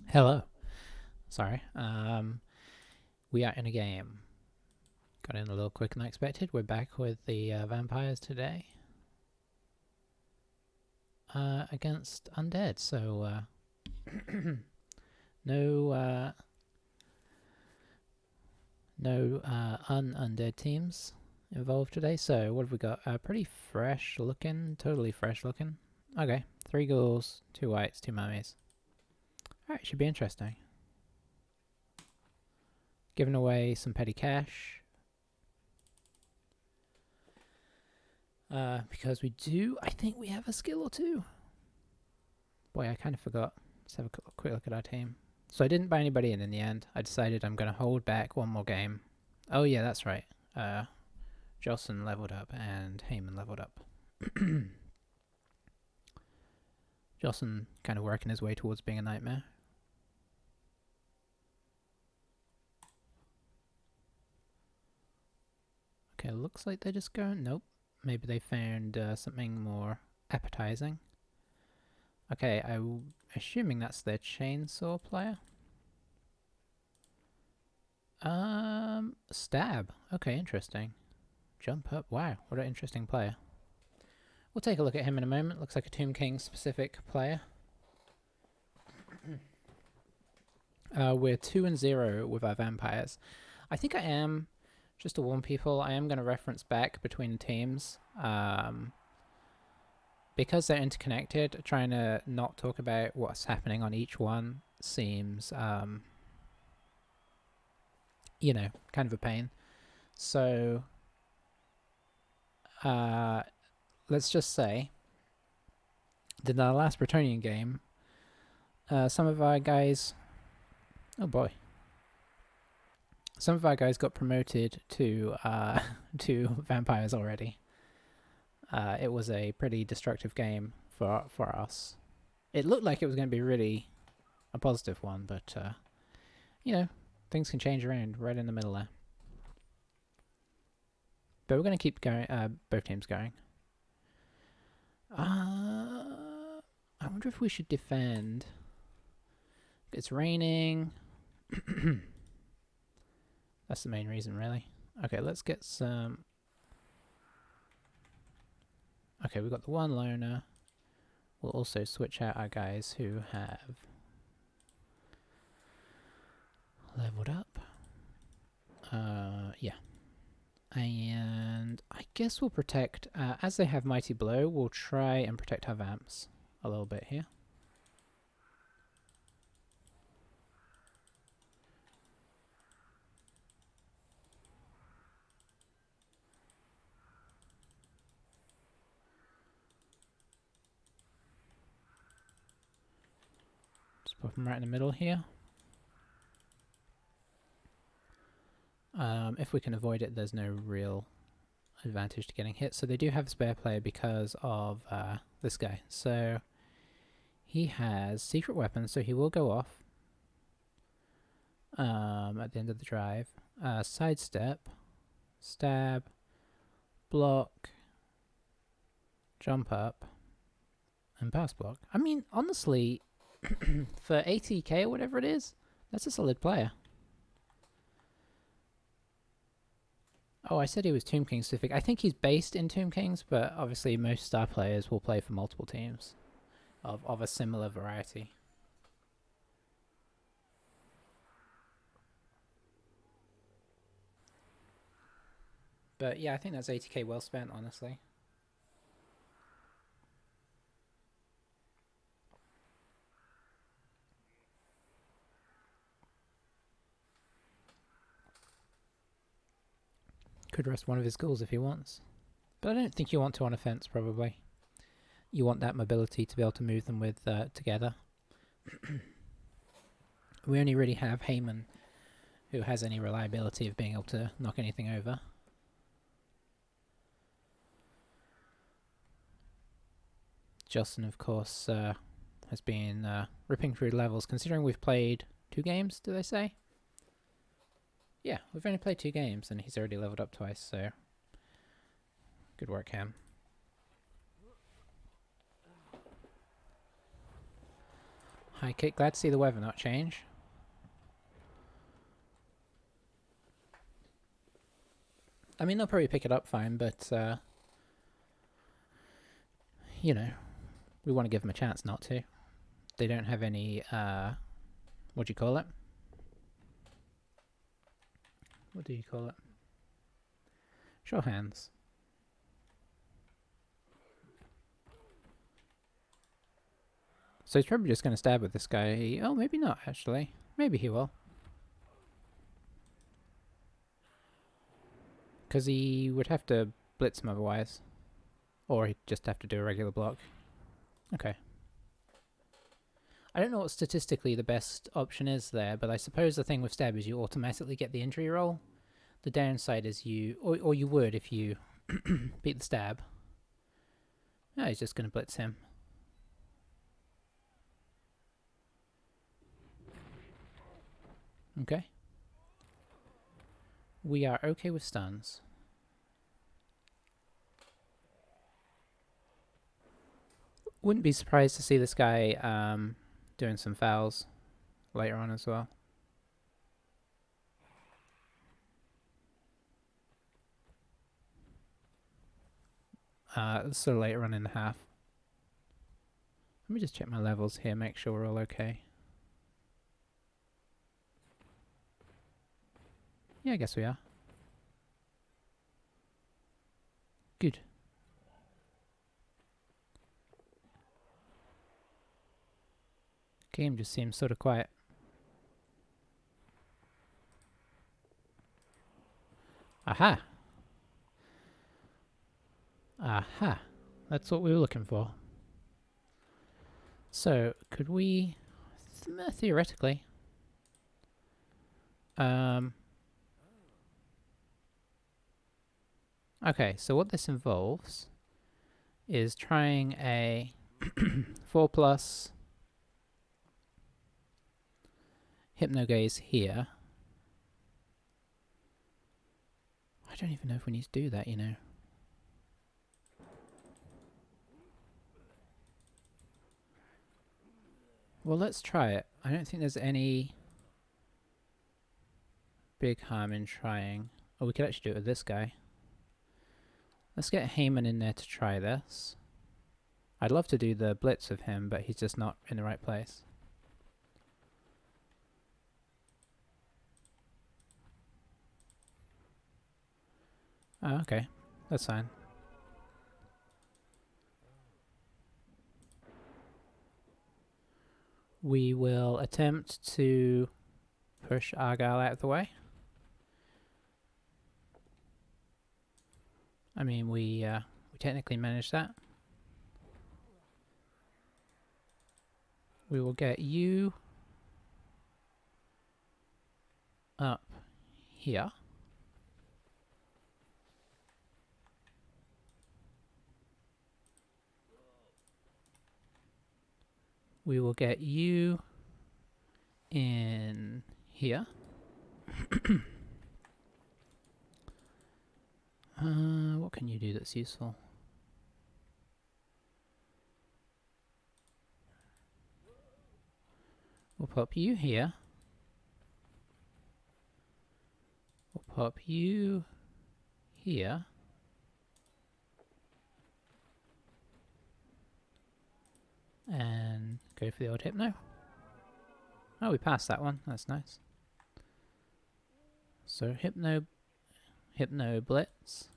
Hello. Sorry. We are in a game. Got in a little quicker than expected. We're back with the vampires today. Against undead. So, no undead teams involved today. So, what have we got? Pretty fresh looking. Totally fresh looking. Okay. 3 ghouls, 2 whites, 2 mummies. Alright, should be interesting. Giving away some petty cash. Because we do, I think we have a skill or 2. Boy, I kind of forgot. Let's have a quick look at our team. So I didn't buy anybody in the end. I decided I'm going to hold back one more game. Oh yeah, that's right. Jocelyn leveled up and Heyman leveled up. Jocelyn kind of working his way towards being a nightmare. Okay, looks like they're just going... Nope. Maybe they found something more appetizing. Okay, I'm assuming that's their chainsaw player. Stab. Okay, interesting. Jump up. Wow, what an interesting player. We'll take a look at him in a moment. Looks like a Tomb King specific player. We're 2-0 with our vampires. I think I am, just to warn people, I am going to reference back between teams. Because they're interconnected, trying to not talk about what's happening on each one seems, you know, kind of a pain. So, let's just say that in our last Bretonian game, some of our guys... Oh boy. Some of our guys got promoted to to vampires already. It was a pretty destructive game for us. It looked like it was going to be really a positive one, but you know, things can change around right in the middle there. But we're going to keep going, both teams going. I wonder if we should defend. It's raining. That's the main reason, really. Okay, let's get some... Okay, we've got the one loner. We'll also switch out our guys who have leveled up. Yeah. And I guess we'll protect... as they have Mighty Blow, we'll try and protect our vamps a little bit here. Just put them right in the middle here. If we can avoid it, there's no real advantage to getting hit. So they do have a spare player because of this guy. So he has secret weapons, so he will go off at the end of the drive. Sidestep, stab, block, jump up, and pass block. I mean, honestly, for 80k or whatever it is, that's a solid player. Oh, I said he was Tomb King specific. I think he's based in Tomb Kings, but obviously most star players will play for multiple teams of a similar variety. But yeah, I think that's 80k well spent, honestly. Could rest one of his ghouls if he wants. But I don't think you want to on offense, probably. You want that mobility to be able to move them with together. We only really have Heyman, who has any reliability of being able to knock anything over. Justin, of course, has been ripping through levels, considering we've played 2 games, did I say? Yeah, we've only played 2 games, and he's already leveled up twice, so... Good work, Cam. Hi Kit, glad to see the weather not change. I mean, they'll probably pick it up fine, but, you know, we want to give them a chance not to. They don't have any, what do you call it? What do you call it? Sure hands. So he's probably just going to stab with this guy. Oh, maybe not, actually. Maybe he will. Because he would have to blitz him otherwise. Or he'd just have to do a regular block. Okay. I don't know what statistically the best option is there, but I suppose the thing with stab is you automatically get the injury roll. The downside is you, or you would if you beat the stab. Oh, he's just going to blitz him. Okay. We are okay with stuns. Wouldn't be surprised to see this guy doing some fouls later on as well. So later on in the half. Let me just check my levels here, make sure we're all okay. Yeah, I guess we are. Good. Game just seems sort of quiet. Aha! Aha! That's what we were looking for. So, could we... theoretically... Okay, so what this involves is trying a 4+ Hypnogaze here. I don't even know if we need to do that, you know. Well, let's try it. I don't think there's any big harm in trying. Oh, we could actually do it with this guy. Let's get Heyman in there to try this. I'd love to do the blitz with him, but he's just not in the right place. Oh, okay. That's fine. We will attempt to push Argyle out of the way. I mean, we technically managed that. We will get you up here. We will get you in here. What can you do that's useful? We'll pop you here. We'll pop you here. And go for the old Hypno. Oh, we passed that one. That's nice. So Hypno Blitz.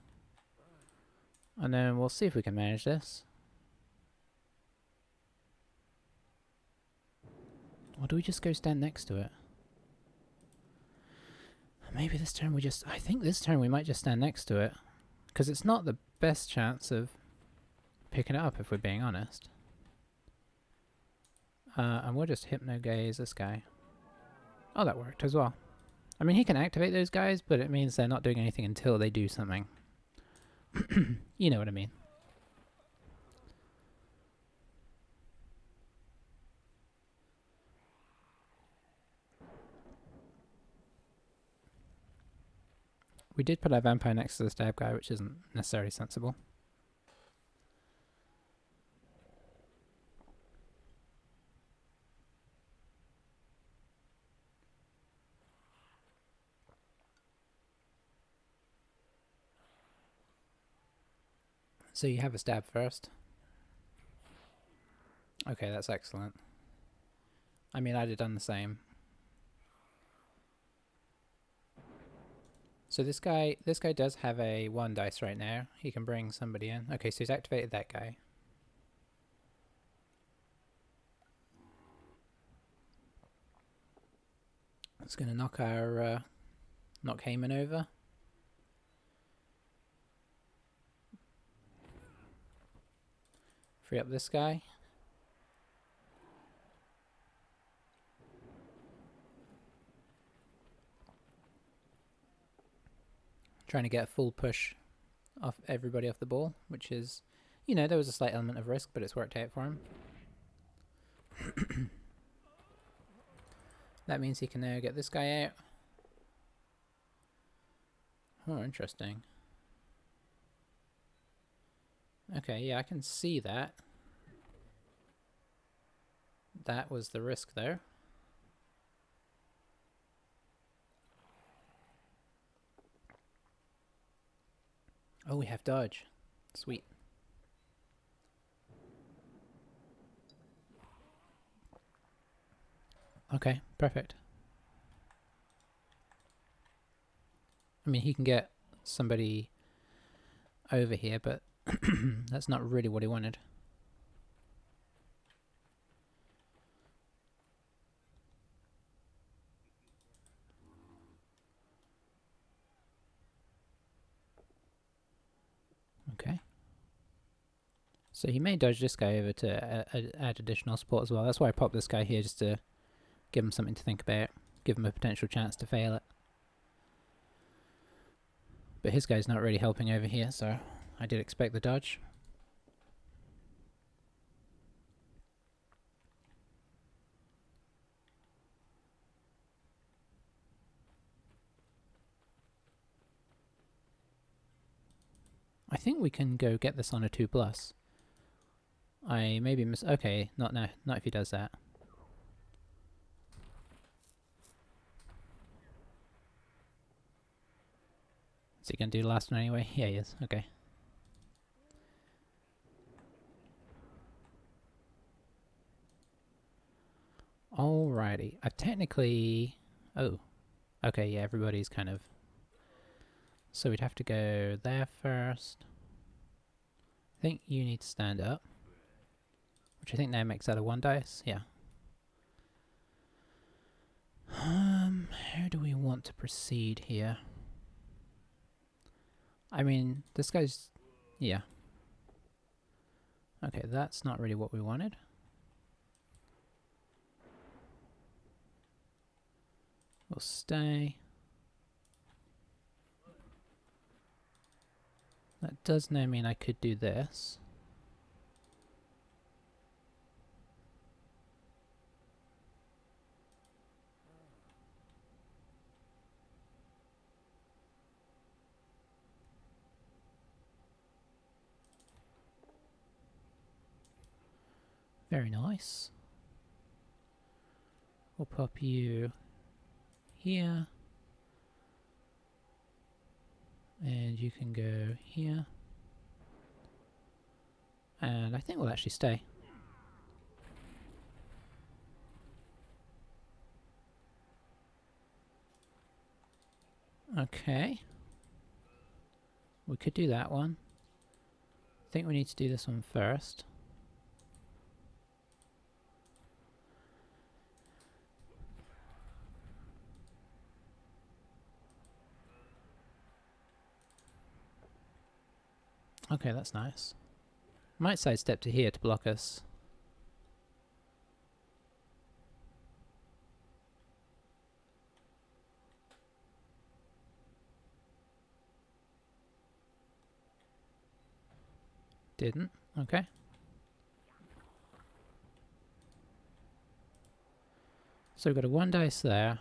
And then we'll see if we can manage this. Or do we just go stand next to it? Maybe this turn we just... I think this turn we might just stand next to it. Because it's not the best chance of picking it up, if we're being honest. And we'll just Hypnogaze this guy. Oh, that worked as well. I mean, he can activate those guys, but it means they're not doing anything until they do something. You know what I mean. We did put our vampire next to the stab guy, which isn't necessarily sensible. So you have a stab first. Okay, that's excellent. I mean, I'd have done the same. So this guy does have a 1 dice right now. He can bring somebody in. Okay, so he's activated that guy. It's going to knock our knock Heyman over. Free up this guy. Trying to get a full push off everybody off the ball, which is, you know, there was a slight element of risk, but it's worked out for him. That means he can now get this guy out. Oh, interesting. Okay, yeah, I can see that. That was the risk there. Oh, we have dodge. Sweet. Okay, perfect. I mean, he can get somebody over here, but that's not really what he wanted. Okay. So he may dodge this guy over to add additional support as well. That's why I popped this guy here, just to give him something to think about. Give him a potential chance to fail it. But his guy's not really helping over here, so I did expect the dodge. I think we can go get this on a 2+. I maybe okay, not now. Not if he does that. Is he gonna do the last one anyway? Yeah, he is. Okay. Alrighty. I've technically... Oh. Okay, yeah, everybody's kind of... So we'd have to go there first. I think you need to stand up. Which I think now makes that a 1 dice. Yeah. How do we want to proceed here? I mean, this guy's... Yeah. Okay, that's not really what we wanted. We'll stay. That does now mean I could do this. Very nice. We'll pop you here. And you can go here. And I think we'll actually stay. Okay. We could do that one. I think we need to do this one first. Okay, that's nice. Might sidestep to here to block us. Didn't. Okay. So we've got a 1 dice there.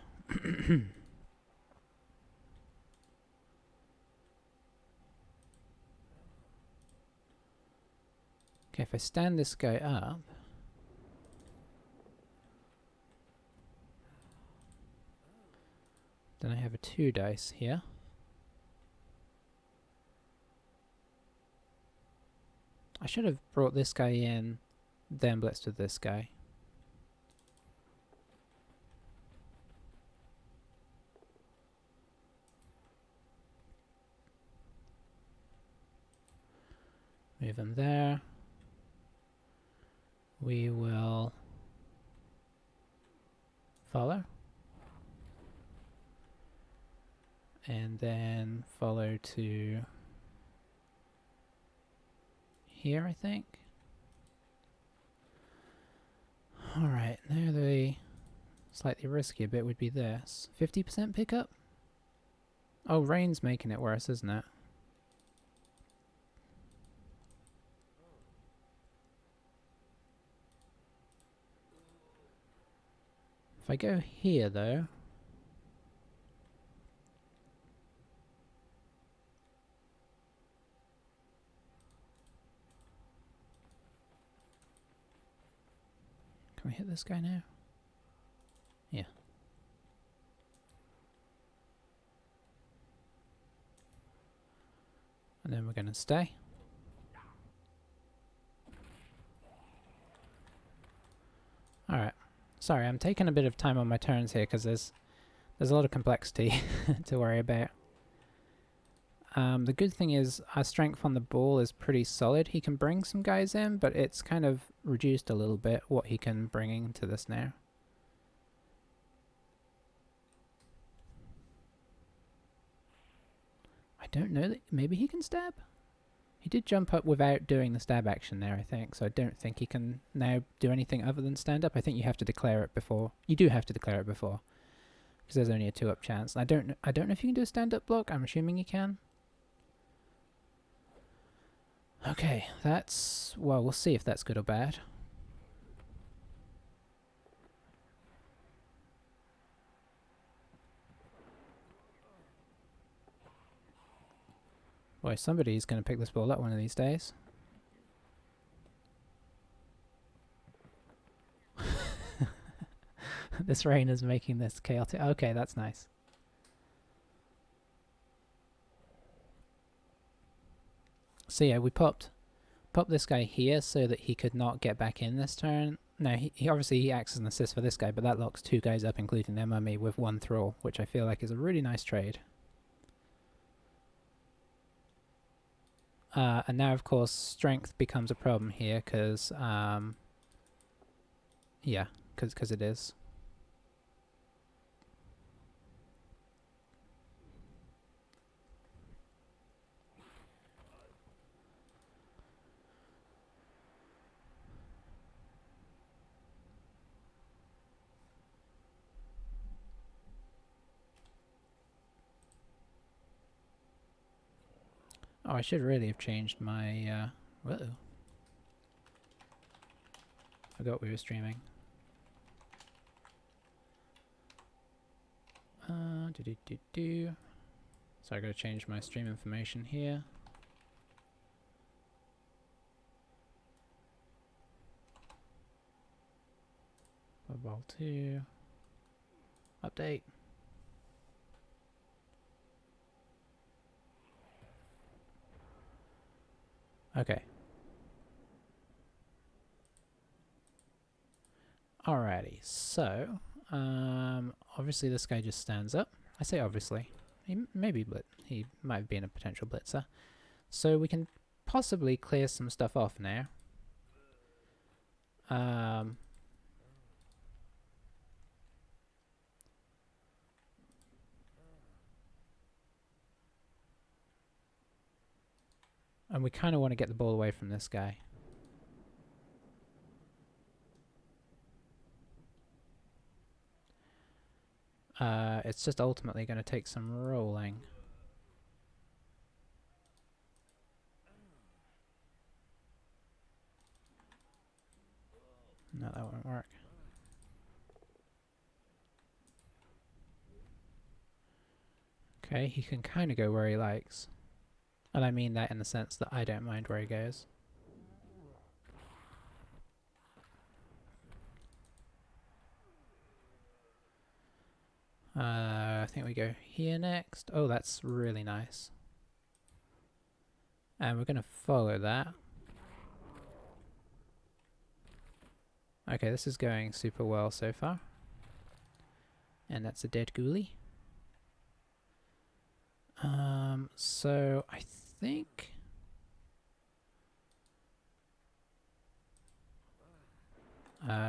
Okay, if I stand this guy up... Then I have a 2 dice here. I should have brought this guy in, then blitzed with this guy. Move him there. We will follow. And then follow to here, I think. Alright, now the slightly riskier bit would be this. 50% pickup? Oh, rain's making it worse, isn't it? If I go here, though... Can we hit this guy now? Yeah. And then we're going to stay. Alright. Sorry, I'm taking a bit of time on my turns here because there's a lot of complexity to worry about. The good thing is our strength on the ball is pretty solid. He can bring some guys in, but it's kind of reduced a little bit what he can bring into this now. I don't know, that maybe he can stab? He did jump up without doing the stab action there, I think, so I don't think he can now do anything other than stand up. I think you have to declare it before. You do have to declare it before, because there's only a 2-up chance. And I don't know if you can do a stand-up block. I'm assuming you can. Okay, that's... well, we'll see if that's good or bad. Boy, somebody's going to pick this ball up one of these days. This rain is making this chaotic. Okay, that's nice. So yeah, we popped this guy here so that he could not get back in this turn. Now, he obviously he acts as an assist for this guy, but that locks 2 guys up, including their mummy, with 1 thrall, which I feel like is a really nice trade. And now, of course, strength becomes a problem here, because, yeah, because it is. Oh, I should really have changed my, whoa. Forgot we were streaming. So I gotta change my stream information here. Ball 2. Update. Okay. Alrighty, so, obviously this guy just stands up. I say obviously. He might have been a potential blitzer. So we can possibly clear some stuff off now. And we kind of want to get the ball away from this guy. It's just ultimately going to take some rolling. No, that won't work. Okay, he can kind of go where he likes. And I mean that in the sense that I don't mind where he goes. I think we go here next. Oh, that's really nice. And we're going to follow that. Okay, this is going super well so far. And that's a dead ghoulie. So I think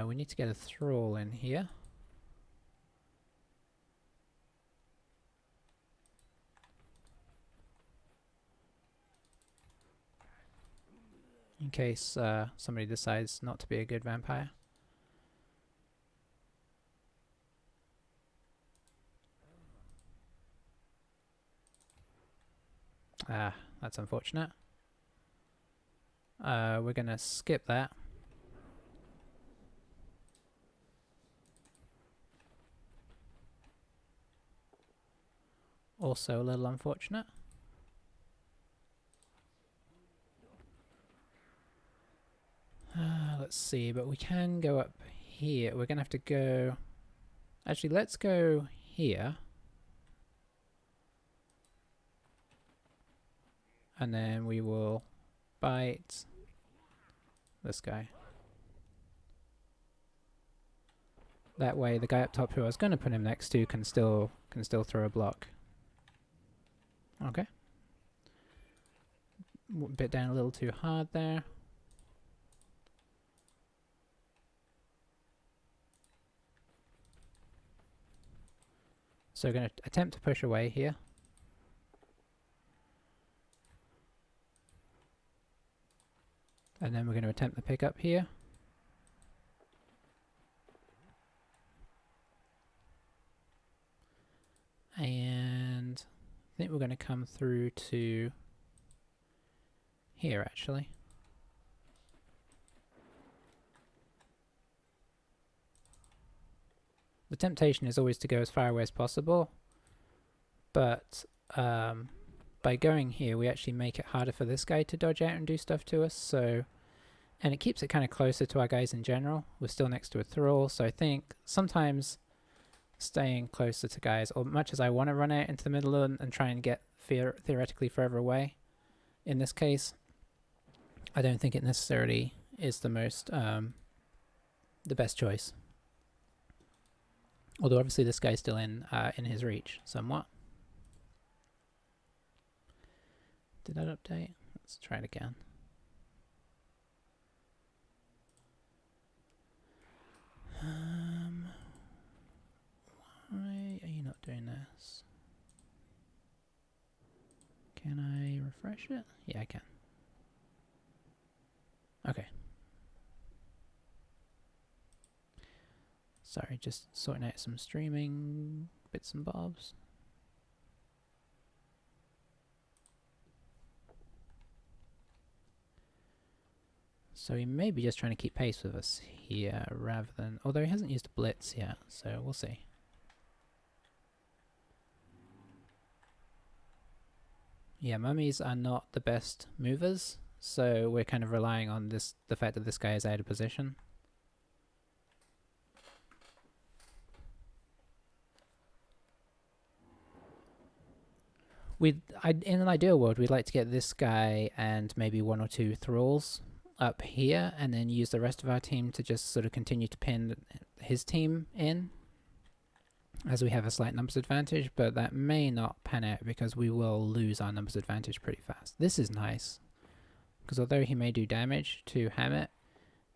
we need to get a thrall in here. In case somebody decides not to be a good vampire. Ah, that's unfortunate. We're gonna skip that. Also a little unfortunate. Let's see, but we can go up here. We're gonna have to go... Actually, let's go here. And then we will bite this guy. That way the guy up top who I was going to put him next to can still throw a block. Okay. Bit down a little too hard there. So we're going to attempt to push away here. And then we're going to attempt to pick up here. And I think we're going to come through to here actually. The temptation is always to go as far away as possible, but by going here we actually make it harder for this guy to dodge out and do stuff to us, so, and it keeps it kind of closer to our guys in general. We're still next to a thrall, so I think sometimes staying closer to guys, or much as I want to run out into the middle and try and get theoretically further away, in this case I don't think it necessarily is the most the best choice. Although obviously this guy's still in his reach somewhat. Did that update? Let's try it again. Why are you not doing this? Can I refresh it? Yeah, I can. Okay. Sorry, just sorting out some streaming bits and bobs. So he may be just trying to keep pace with us here rather than... Although he hasn't used a blitz yet, so we'll see. Yeah, mummies are not the best movers, so we're kind of relying on the fact that this guy is out of position. In an ideal world, we'd like to get this guy and maybe one or two thralls up here, and then use the rest of our team to just sort of continue to pin his team in, as we have a slight numbers advantage, but that may not pan out because we will lose our numbers advantage pretty fast. This is nice, because although he may do damage to Hammett,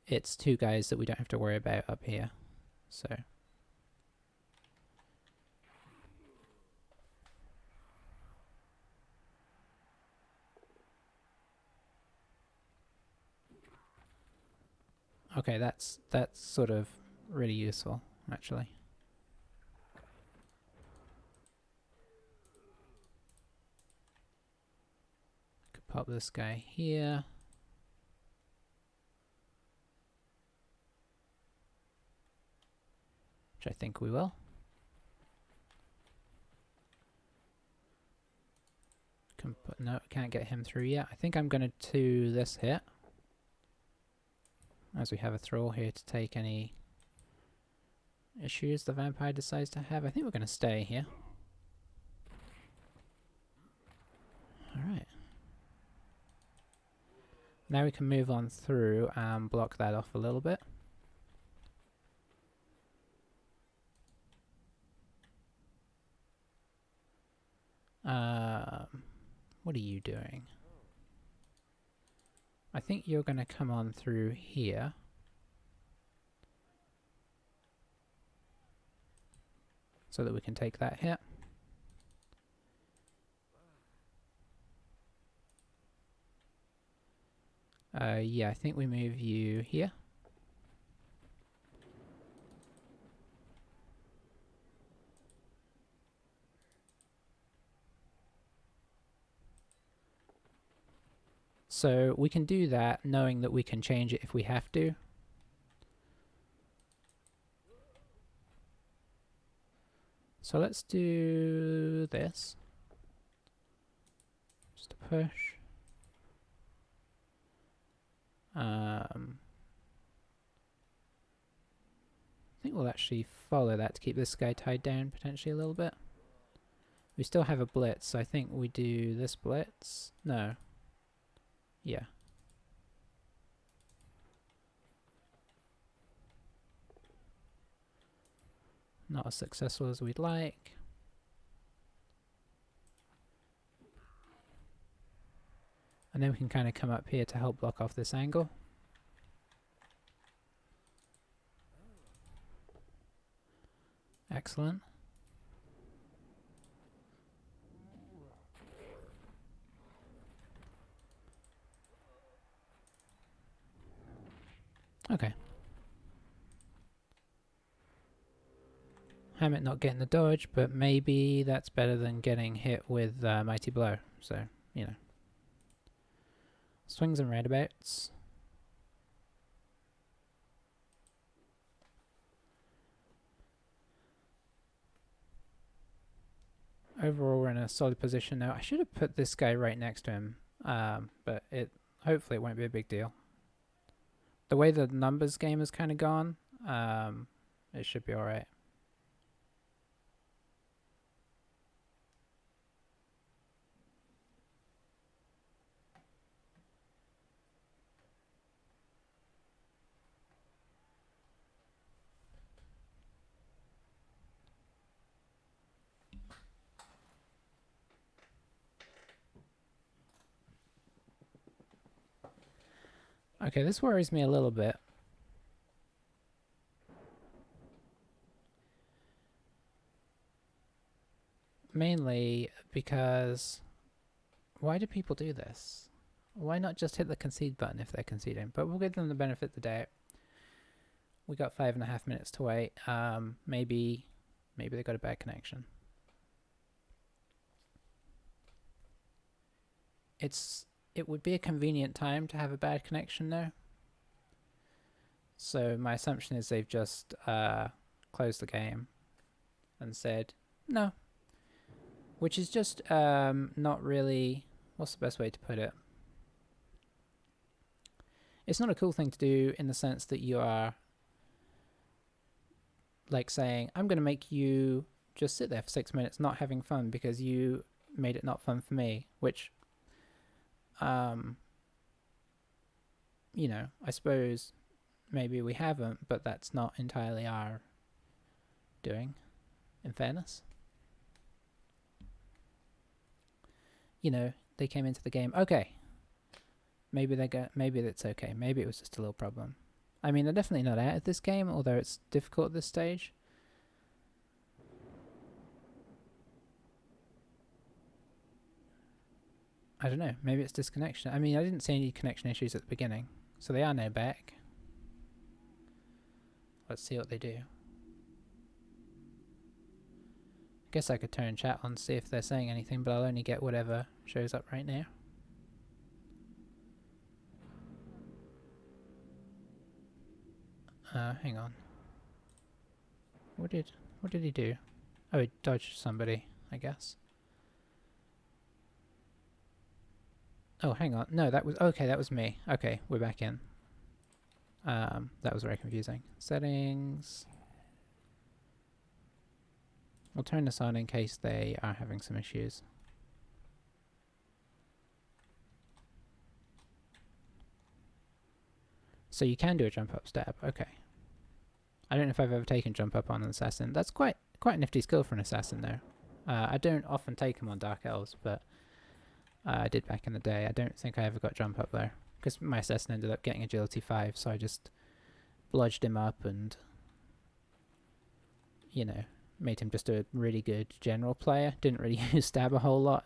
it's two guys that we don't have to worry about up here, so... Okay, that's sort of really useful, actually. Could pop this guy here. Which I think we will. No, can't get him through yet. I think I'm going to do this hit, as we have a thrall here to take any issues the vampire decides to have. I think we're going to stay here. Alright. Now we can move on through and block that off a little bit. What are you doing? I think you're going to come on through here. So that we can take that hit. Yeah, I think we move you here. So we can do that knowing that we can change it if we have to. So let's do this. Just a push. I think we'll actually follow that to keep this guy tied down potentially a little bit. We still have a blitz, so I think we do this blitz. No. Yeah. Not as successful as we'd like. And then we can kind of come up here to help block off this angle. Excellent. Okay. Hammett not getting the dodge, but maybe that's better than getting hit with Mighty Blow. So, you know. Swings and roundabouts. Overall, we're in a solid position now. I should have put this guy right next to him, but hopefully it won't be a big deal. The way the numbers game has kind of gone, it should be alright. Okay, this worries me a little bit. Mainly because why do people do this? Why not just hit the concede button if they're conceding? But we'll give them the benefit of the doubt. We got 5.5 minutes to wait. Maybe they got a bad connection. It would be a convenient time to have a bad connection though. So my assumption is they've just closed the game and said no. Which is just not really, what's the best way to put it? It's not a cool thing to do in the sense that you are like saying, I'm going to make you just sit there for 6 minutes not having fun because you made it not fun for me, which you know, I suppose maybe we haven't, but that's not entirely our doing, in fairness. You know, they came into the game, okay. Maybe it's okay. Maybe it was just a little problem. I mean, they're definitely not out of this game, although it's difficult at this stage. I don't know, maybe it's disconnection. I mean, I didn't see any connection issues at the beginning, so they are now back. Let's see what they do. Guess I could turn chat on, see if they're saying anything, but I'll only get whatever shows up right now. Hang on. What did he do? Oh, he dodged somebody, I guess. Oh, hang on. No, that was... Okay, that was me. Okay, we're back in. That was very confusing. Settings. We'll turn this on in case they are having some issues. So you can do a jump up stab. Okay. I don't know if I've ever taken jump up on an assassin. That's quite a nifty skill for an assassin though. I don't often take him on Dark Elves, but I did back in the day. I don't think I ever got jump up there, because my assassin ended up getting agility 5, so I just bludged him up and, you know, made him just a really good general player. Didn't really use stab a whole lot.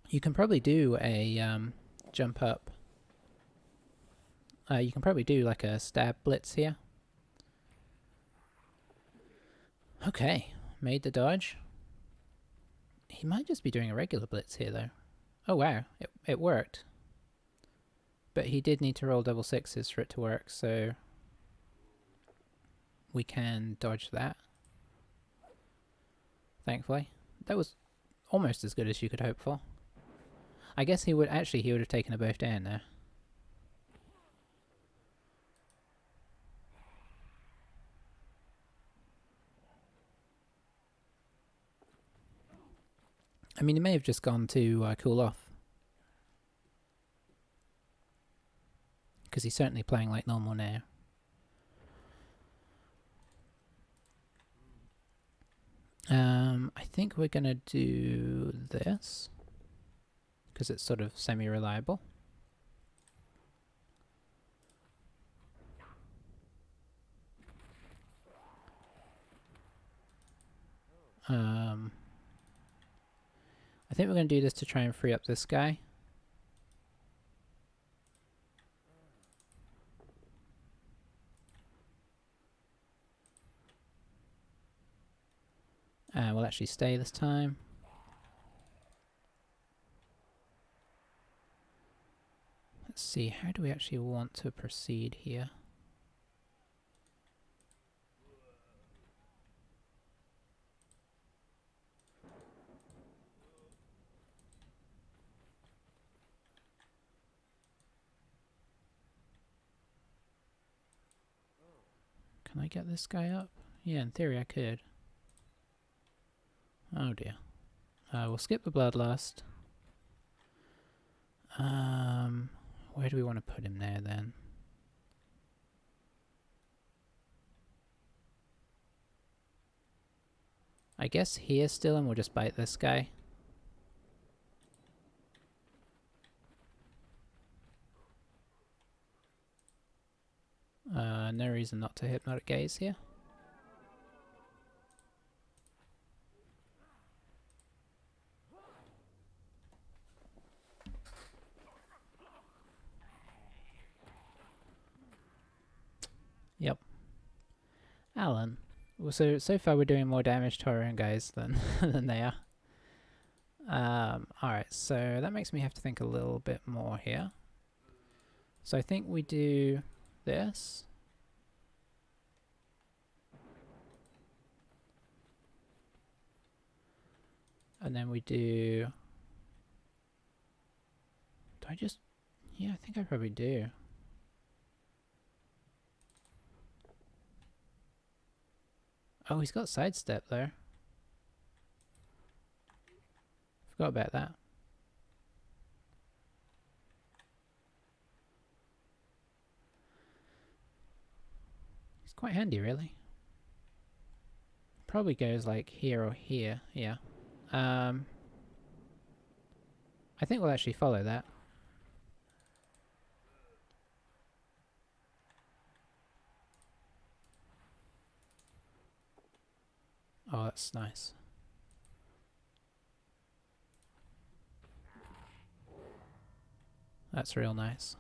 You can probably do a jump up. You can probably do like a stab blitz here. Okay, made the dodge. He might just be doing a regular blitz here though. Oh wow, it worked. But he did need to roll double sixes for it to work, so we can dodge that. Thankfully. That was almost as good as you could hope for. I guess he would have taken a both down there. I mean, he may have just gone to cool off. Because he's certainly playing like normal now. I think we're going to do this. Because it's sort of semi-reliable. I think we're going to do this to try and free up this guy. We'll actually stay this time. Let's see, how do we actually want to proceed here? Can I get this guy up? Yeah, in theory I could. Oh dear. We'll skip the bloodlust. Where do we want to put him now then? I guess here still, and we'll just bite this guy. No reason not to hypnotic gaze here. Yep. Alan. Well, so far we're doing more damage to our own guys than than they are. Alright, so that makes me have to think a little bit more here. So I think we do this. And then we do... Do I just... Yeah, I think I probably do. Oh, he's got sidestep there. Forgot about that. He's quite handy, really. Probably goes like here or here, yeah. I think we'll actually follow that. Oh, that's nice. That's real nice.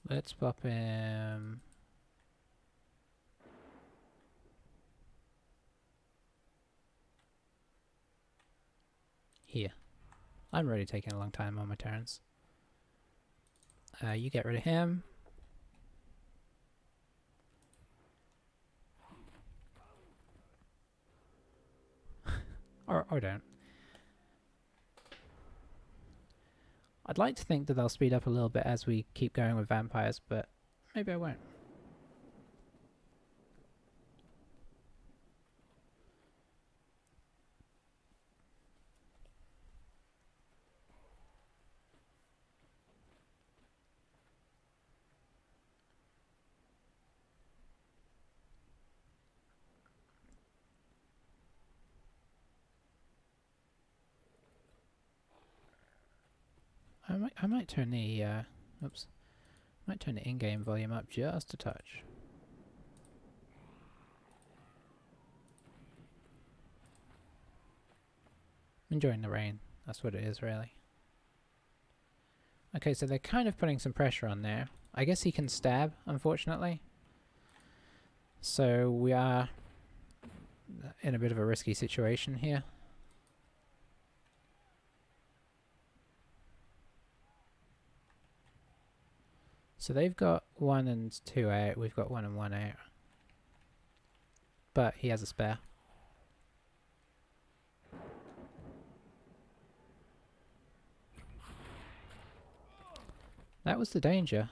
Let's pop him... here. I'm already taking a long time on my turns. You get rid of him. or don't. I'd like to think that they'll speed up a little bit as we keep going with vampires, but maybe I won't. I might turn the oops, might turn the in-game volume up just a touch. Enjoying the rain. That's what it is, really. Okay, so they're kind of putting some pressure on there. I guess he can stab, unfortunately. So we are in a bit of a risky situation here. So they've got 1 and 2 out, we've got 1 and 1 out. But he has a spare. That was the danger.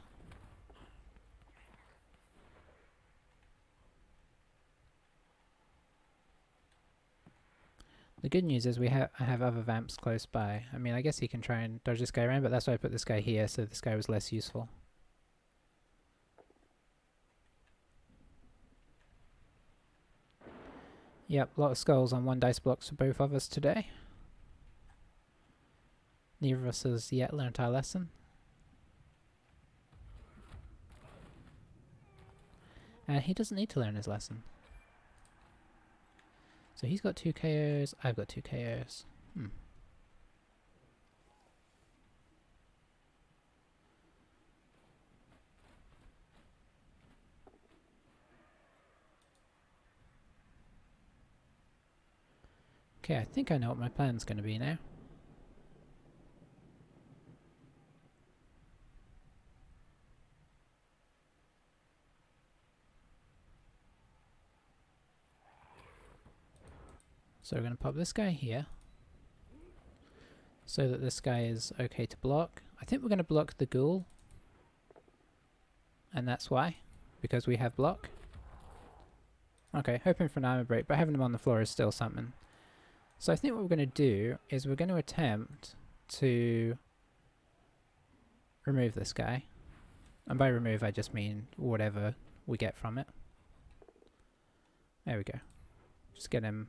The good news is I have other vamps close by. I mean, I guess he can try and dodge this guy around, but that's why I put this guy here, so this guy was less useful. Yep, a lot of skulls on 1 dice blocks for both of us today. Neither of us has yet learnt our lesson. And he doesn't need to learn his lesson. So he's got 2 KOs, I've got 2 KOs. Okay, I think I know what my plan's going to be now. So we're going to pop this guy here, so that this guy is okay to block. I think we're going to block the ghoul, and that's why, because we have block. Okay, hoping for an armor break, but having him on the floor is still something. So I think what we're going to do is we're going to attempt to remove this guy. And by remove I just mean whatever we get from it. There we go. Just get him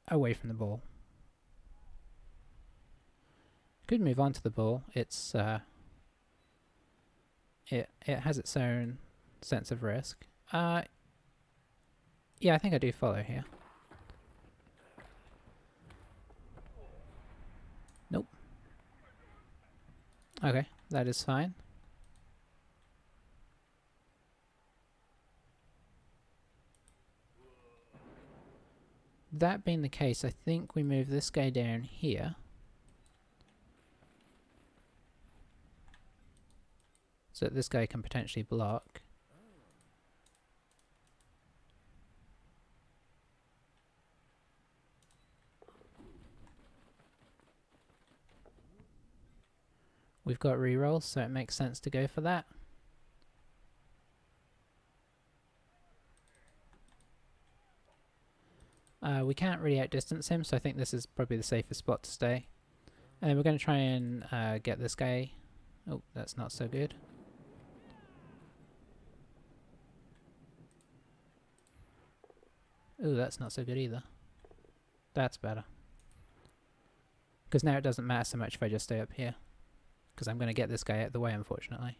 away from the ball. Could move on to the ball. It's it has its own sense of risk. Yeah, I think I do follow here. Nope. Okay, that is fine. That being the case, I think we move this guy down here. So that this guy can potentially block. We've got rerolls, so it makes sense to go for that. We can't really outdistance him, so I think this is probably the safest spot to stay. And then we're going to try and get this guy. Oh, that's not so good. Ooh, that's not so good either. That's better. Because now it doesn't matter so much if I just stay up here. Because I'm going to get this guy out of the way, unfortunately.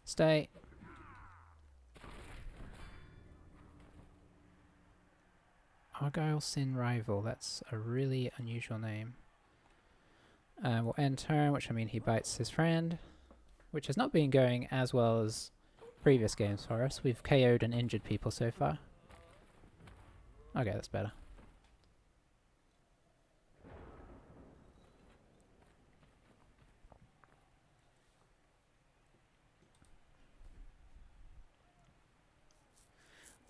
Stay. Argyle Sin Rival. That's a really unusual name. We'll end turn, which I mean he bites his friend. Which has not been going as well as previous games for us. We've KO'd and injured people so far. Okay, that's better.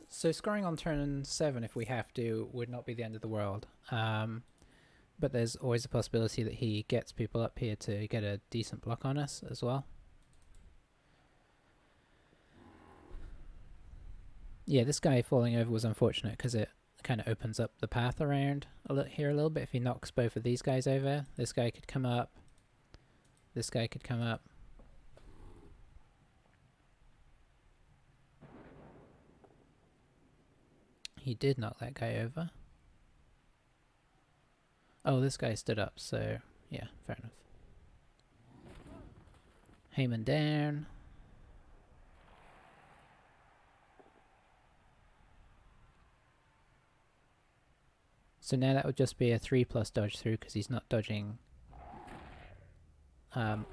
So scoring on turn 7 if we have to would not be the end of the world. But But there's always a possibility that he gets people up here to get a decent block on us as well. Yeah, this guy falling over was unfortunate because it kind of opens up the path around here a little bit. If he knocks both of these guys over, this guy could come up. This guy could come up. He did knock that guy over. Oh, this guy stood up, so yeah, fair enough. Heyman down. So now that would just be a 3+ dodge through because he's not dodging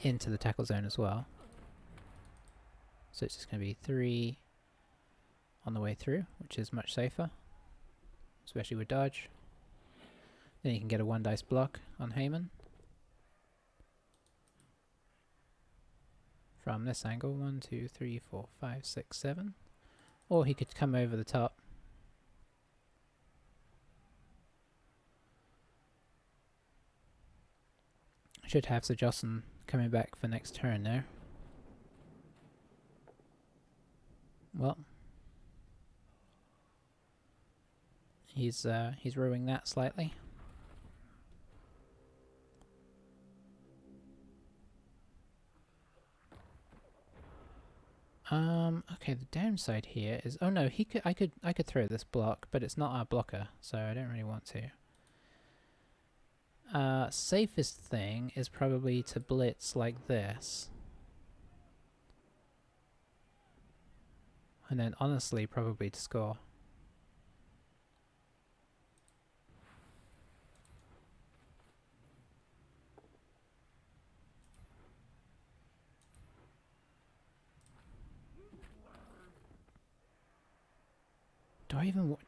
into the tackle zone as well. So it's just going to be 3 on the way through, which is much safer, especially with dodge. Then you can get a 1 dice block on Heyman. From this angle, 1, 2, 3, 4, 5, 6, 7. Or he could come over the top. Should have Sir Jocelyn coming back for next turn there. Well, he's ruining that slightly. Okay, the downside here is, oh no, I could throw this block, but it's not our blocker, so I don't really want to. Safest thing is probably to blitz like this. And then honestly, probably to score.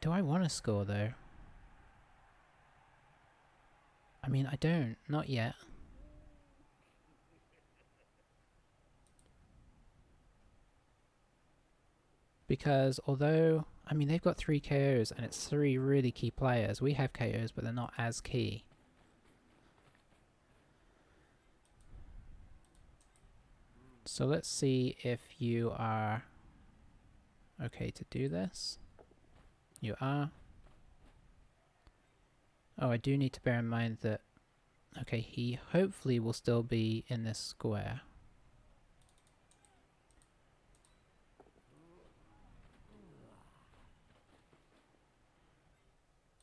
Do I want to score though? I mean, I don't. Not yet. Because although, I mean, they've got 3 KOs and it's 3 really key players. We have KOs, but they're not as key. So let's see if you are okay to do this. You are. Oh, I do need to bear in mind that, okay, he hopefully will still be in this square.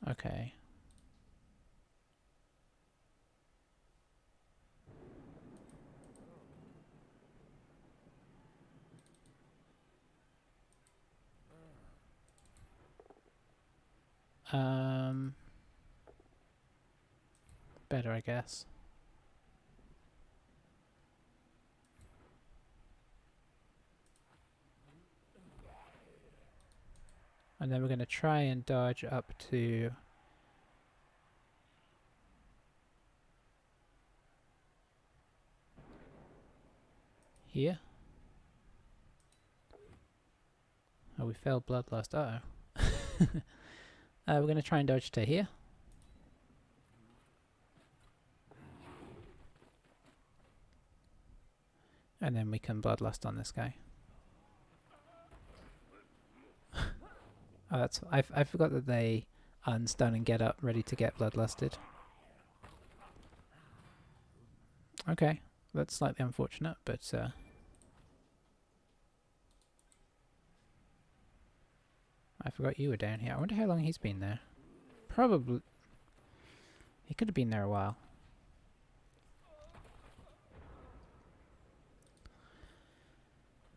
Okay. Better, I guess. And then we're going to try and dodge up to here. Oh, we failed Bloodlust. Uh-oh. We're going to try and dodge to here. And then we can Bloodlust on this guy. Oh, that's... I forgot that they unstun and get up, ready to get Bloodlusted. Okay, that's slightly unfortunate, but... I forgot you were down here. I wonder how long he's been there. Probably... He could have been there a while.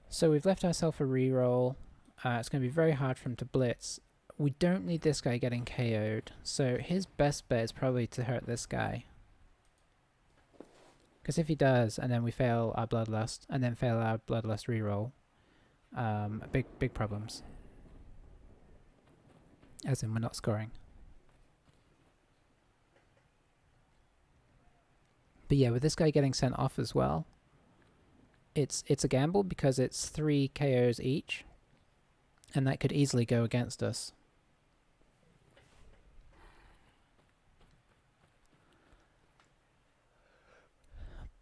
So we've left ourselves a reroll. It's going to be very hard for him to blitz. We don't need this guy getting KO'd, so his best bet is probably to hurt this guy. Because if he does, and then we fail our Bloodlust, and then fail our Bloodlust reroll, big problems. As in, we're not scoring. But yeah, with this guy getting sent off as well, it's a gamble because it's 3 KOs each, and that could easily go against us.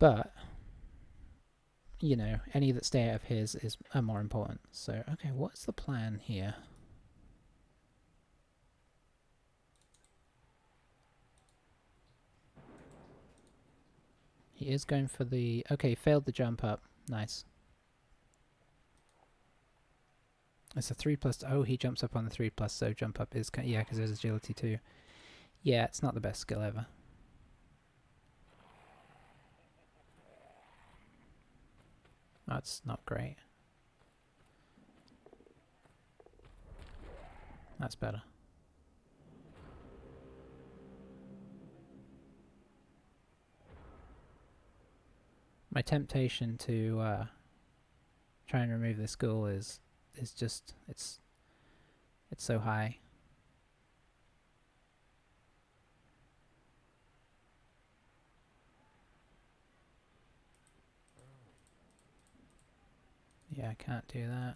But, you know, any that stay out of his are more important. So, okay, what's the plan here? He is going for the... Okay, failed the jump up. Nice. It's a 3+... Oh, he jumps up on the 3+, so jump up is... Yeah, because there's agility too. Yeah, it's not the best skill ever. That's not great. That's better. My temptation to try and remove this ghoul is just... It's so high. Yeah, I can't do that.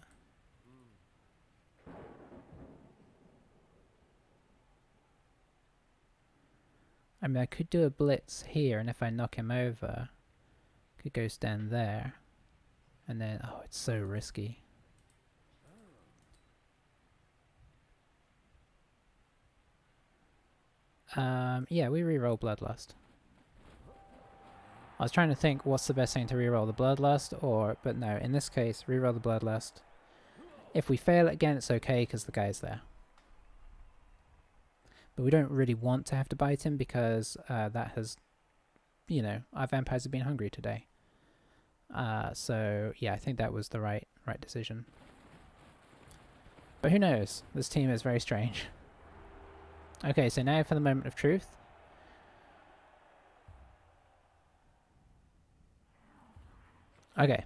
I mean, I could do a blitz here, and if I knock him over, I could go stand there. And then, oh, it's so risky. Yeah, we reroll Bloodlust. I was trying to think what's the best thing to reroll, the Bloodlust or... But no, in this case, reroll the Bloodlust. If we fail it again, it's okay because the guy's there. But we don't really want to have to bite him because that has... You know, our vampires have been hungry today. So, yeah, I think that was the right decision. But who knows? This team is very strange. Okay, so now for the moment of truth. Okay.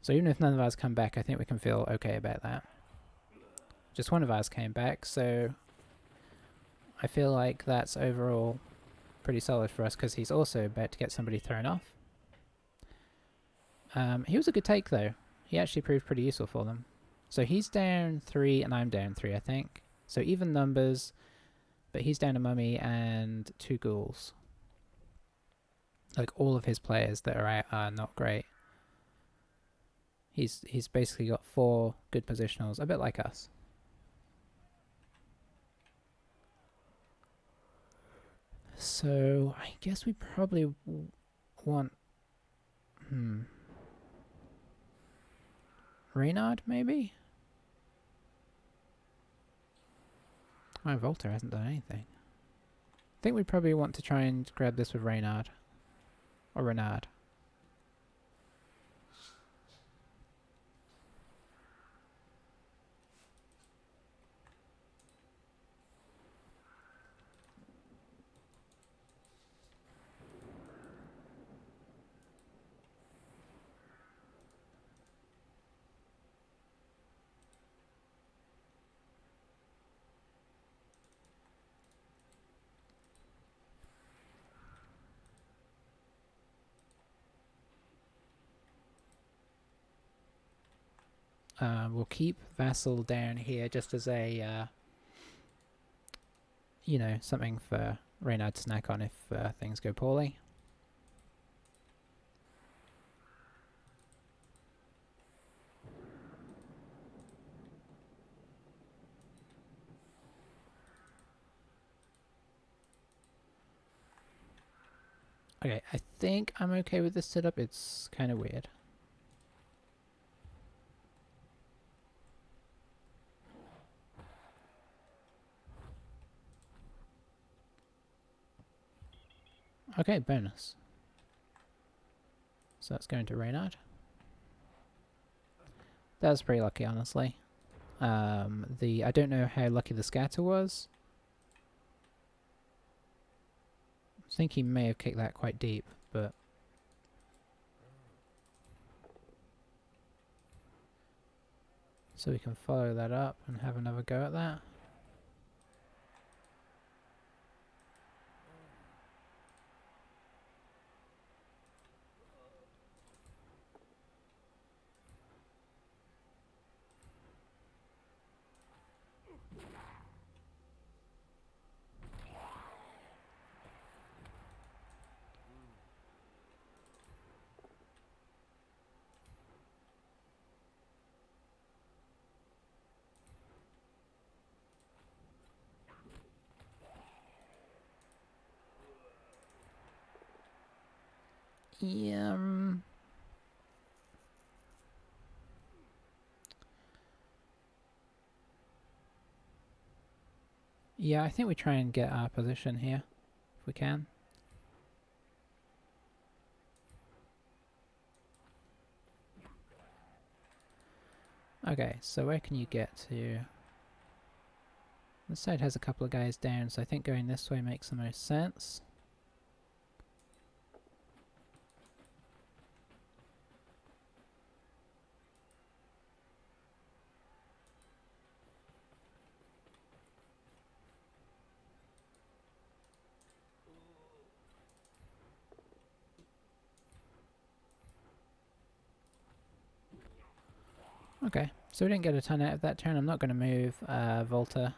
So even if none of ours come back, I think we can feel okay about that. Just one of ours came back, so I feel like that's overall pretty solid for us because he's also about to get somebody thrown off. He was a good take though. He actually proved pretty useful for them. So he's down 3 and I'm down 3, I think. So even numbers, but he's down a mummy and 2 ghouls. Like all of his players that are out are not great. He's basically got 4 good positionals, a bit like us. So I guess we probably want... Reynard, maybe? My Volta hasn't done anything. I think we probably want to try and grab this with Reynard. Or Renard. We'll keep Vassal down here just as a, you know, something for Reynard to snack on if things go poorly. Okay, I think I'm okay with this setup. It's kind of weird. Okay, bonus. So that's going to Reynard. That was pretty lucky, honestly. I don't know how lucky the scatter was. I think he may have kicked that quite deep, but... So we can follow that up and have another go at that. Yeah, yeah, I think we try and get our position here, if we can. Okay, so where can you get to? This side has a couple of guys down, so I think going this way makes the most sense. Okay, so we didn't get a ton out of that turn. I'm not going to move Volta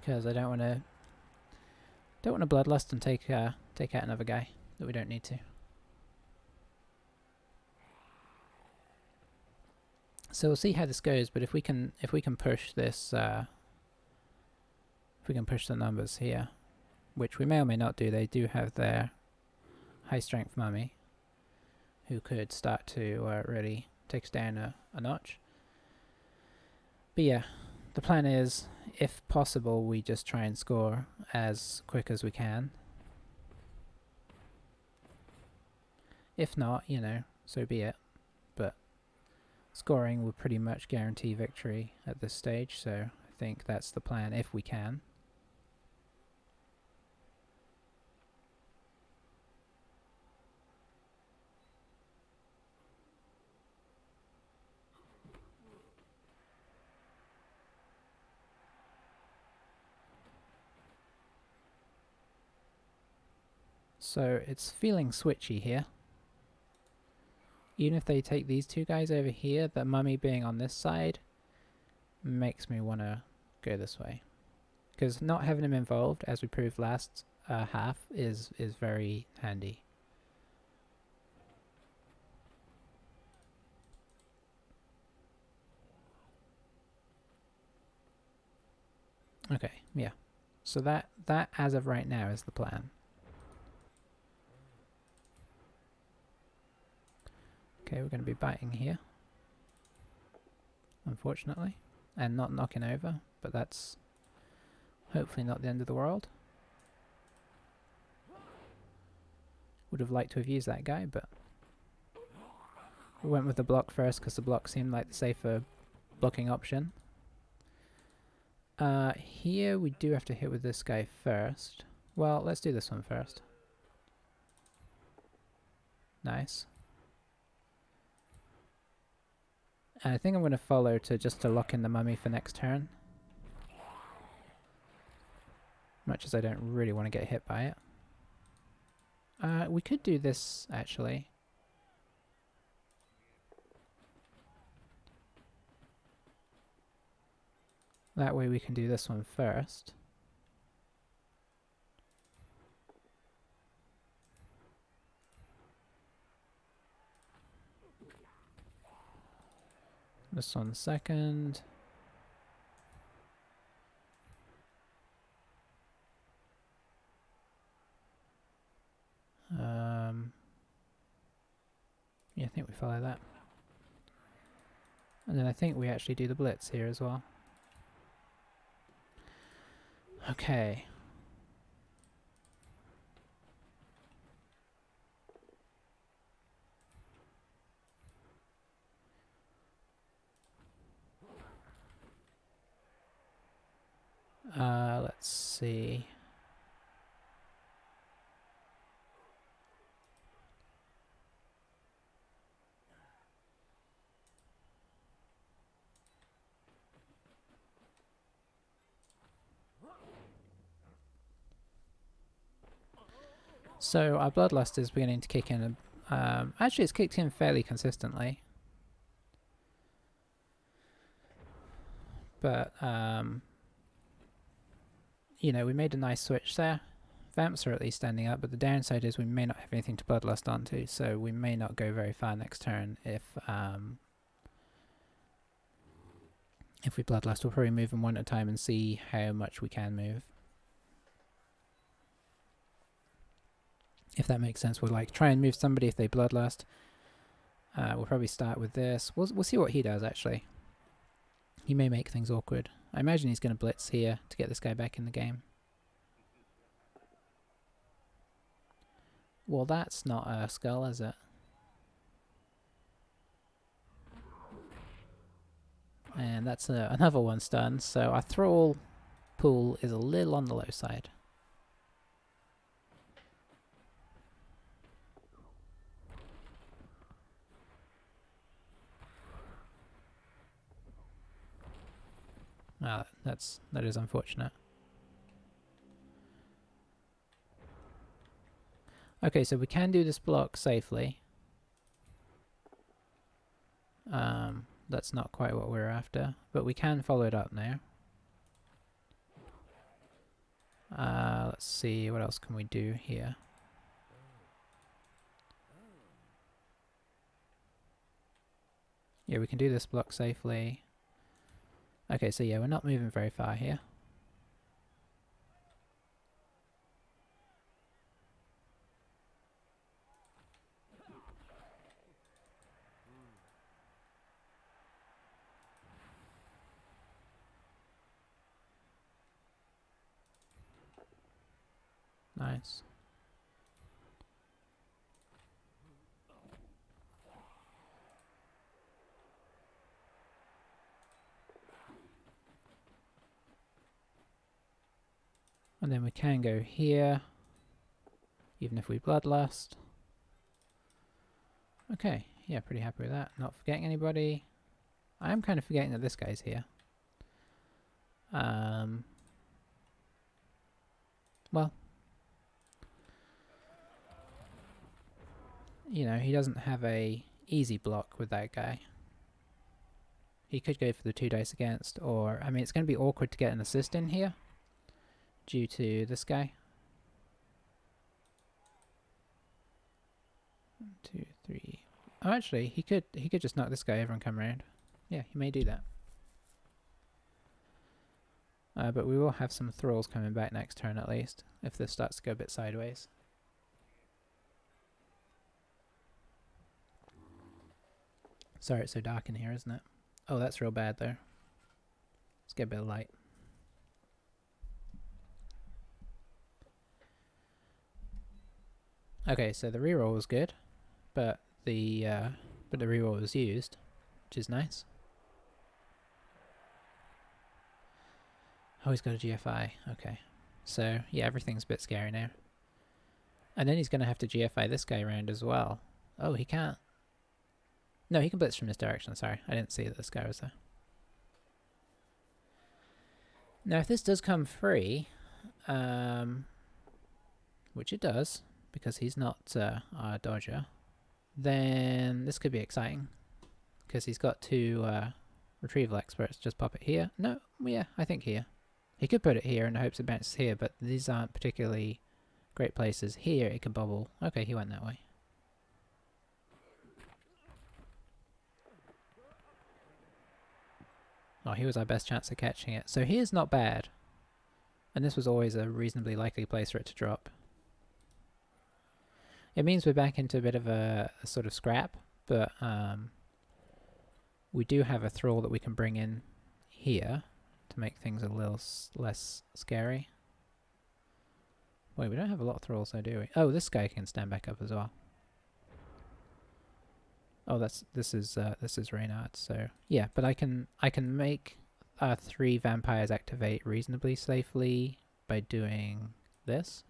because I don't want to bloodlust and take out another guy that we don't need to. So we'll see how this goes. But if we can push this, if we can push the numbers here, which we may or may not do. They do have their high strength mummy, who could start to really take us down a notch. But yeah, the plan is, if possible, we just try and score as quick as we can. If not, you know, so be it. But scoring will pretty much guarantee victory at this stage, so I think that's the plan if we can. So it's feeling switchy here. Even if they take these two guys over here, the mummy being on this side makes me want to go this way. Because not having him involved, as we proved last half, is very handy. Okay, yeah. So that as of right now is the plan. Okay, we're going to be biting here, unfortunately, and not knocking over, but that's hopefully not the end of the world. Would have liked to have used that guy, but we went with the block first because the block seemed like the safer blocking option. Here we do have to hit with this guy first. Well, let's do this one first. Nice. And I think I'm going to follow just to lock in the mummy for next turn. Much as I don't really want to get hit by it. We could do this, actually. That way we can do this one first. This one second. Yeah, I think we follow that. And then I think we actually do the blitz here as well. Okay. Let's see. So our bloodlust is beginning to kick in. Actually, it's kicked in fairly consistently. But, you know, we made a nice switch there. Vamps are at least standing up, but the downside is we may not have anything to bloodlust onto, so we may not go very far next turn if we bloodlust. We'll probably move them one at a time and see how much we can move. if that makes sense. We'll like try and move somebody if they bloodlust. We'll probably start with this. We'll see what he does actually. He may make things awkward. I imagine he's going to blitz here to get this guy back in the game. Well, that's not a skull, is it? And that's another one stunned, so our thrall pool is a little on the low side. Ah, that is unfortunate. Okay, so we can do this block safely. That's not quite what we're after, but we can follow it up now. Let's see, what else can we do here? Yeah, we can do this block safely. Okay, so yeah, we're not moving very far here. Nice. And then we can go here, even if we bloodlust. Okay, yeah, pretty happy with that. Not forgetting anybody. I am kind of forgetting that this guy's here. Well, you know, he doesn't have a easy block with that guy. He could go for the 2 dice against, or, I mean, it's going to be awkward to get an assist in here due to this guy. 1, 2, 3. Oh, actually, he could just knock this guy over and come around. Yeah, he may do that. But we will have some thralls coming back next turn at least, if this starts to go a bit sideways. Sorry it's so dark in here, isn't it? Oh, that's real bad though. Let's get a bit of light. Okay, so the reroll was good, but the reroll was used, which is nice. Oh, he's got a GFI. Okay. So, yeah, everything's a bit scary now. And then he's going to have to GFI this guy around as well. Oh, he can't. No, he can blitz from this direction. Sorry, I didn't see that this guy was there. Now, if this does come free, which it does, because he's not our dodger, then this could be exciting. Because he's got 2 retrieval experts. Just pop it here. No, yeah, I think here. He could put it here in the hopes it bounces here, but these aren't particularly great places. Here it can bubble. Okay, he went that way. Oh, he was our best chance of catching it. So here's not bad. And this was always a reasonably likely place for it to drop. It means we're back into a bit of a sort of scrap, but we do have a thrall that we can bring in here to make things a little less scary. Wait, we don't have a lot of thralls though, do we? Oh, this guy can stand back up as well. Oh, this is Reynard. So yeah, but I can make 3 vampires activate reasonably safely by doing this.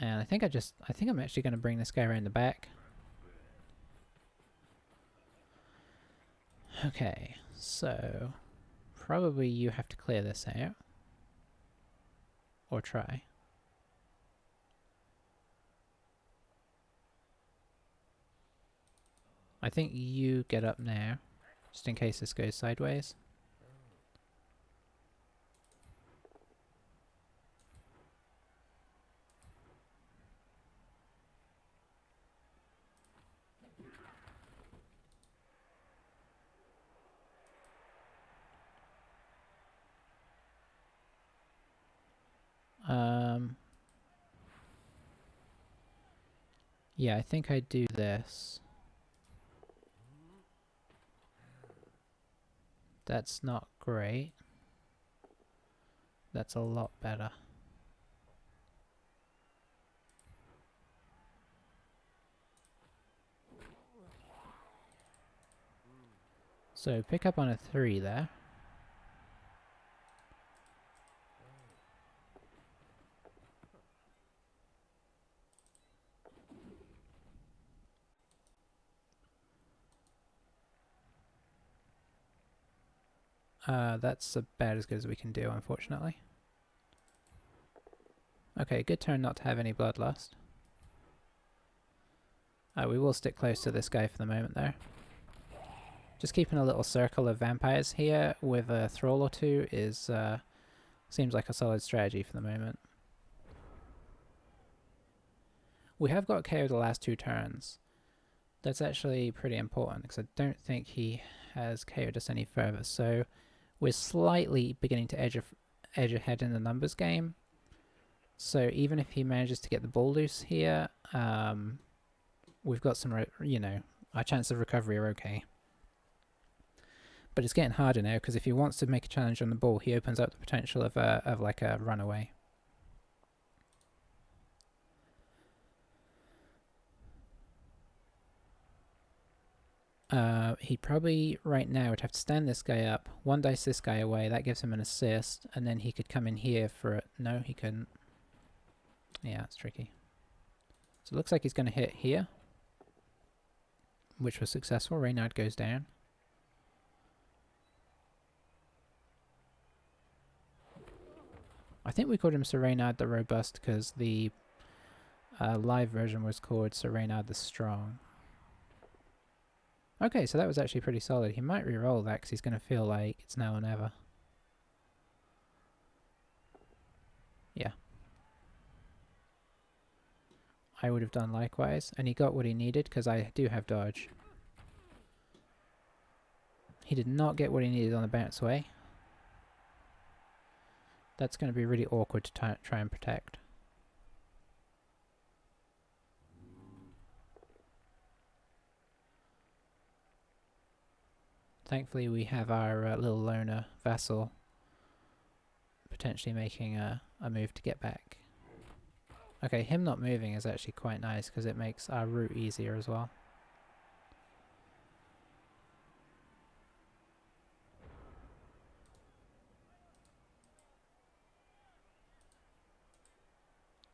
And I think I'm actually going to bring this guy around the back. Okay, so probably you have to clear this out. Or try. I think you get up now, just in case this goes sideways. Yeah, I think I'd do this. That's not great. That's a lot better. So pick up on a 3 there. That's about as good as we can do, unfortunately. Okay, good turn not to have any bloodlust. We will stick close to this guy for the moment there. Just keeping a little circle of vampires here with a thrall or two is seems like a solid strategy for the moment. We have got KO the last 2 turns. That's actually pretty important because I don't think he has KO'd us any further. So we're slightly beginning to edge ahead in the numbers game. So even if he manages to get the ball loose here, we've got some, you know, our chances of recovery are okay. But it's getting harder now because if he wants to make a challenge on the ball, he opens up the potential of like a runaway. He probably right now would have to stand this guy up, 1 dice this guy away, that gives him an assist, and then he could come in here for it. No, he couldn't. Yeah, it's tricky. So it looks like he's going to hit here, which was successful. Reynard goes down. I think we called him Sir Reynard the Robust because the live version was called Sir Reynard the Strong. Okay, so that was actually pretty solid. He might re-roll that because he's going to feel like it's now or never. Yeah. I would have done likewise, and he got what he needed because I do have dodge. He did not get what he needed on the bounce away. That's going to be really awkward to try and protect. Thankfully we have our little loner vassal potentially making a move to get back. Okay, him not moving is actually quite nice because it makes our route easier as well.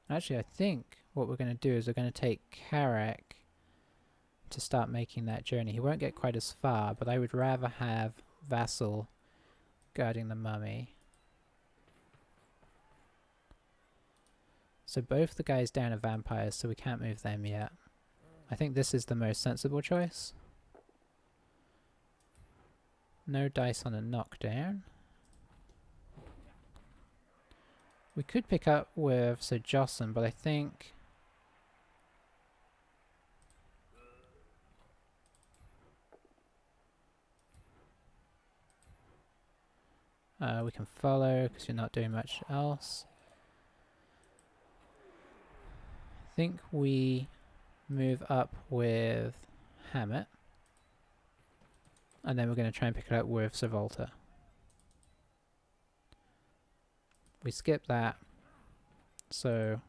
Actually, I think what we're going to do is we're going to take Karak to start making that journey. He won't get quite as far, but I would rather have Vassal guarding the mummy. So both the guys down are vampires, so we can't move them yet. I think this is the most sensible choice. No dice on a knockdown. We could pick up with Sir Jocelyn, but I think... we can follow because you're not doing much else. I think we move up with Hammett. And then we're going to try and pick it up with Sir Volta. We skip that. So,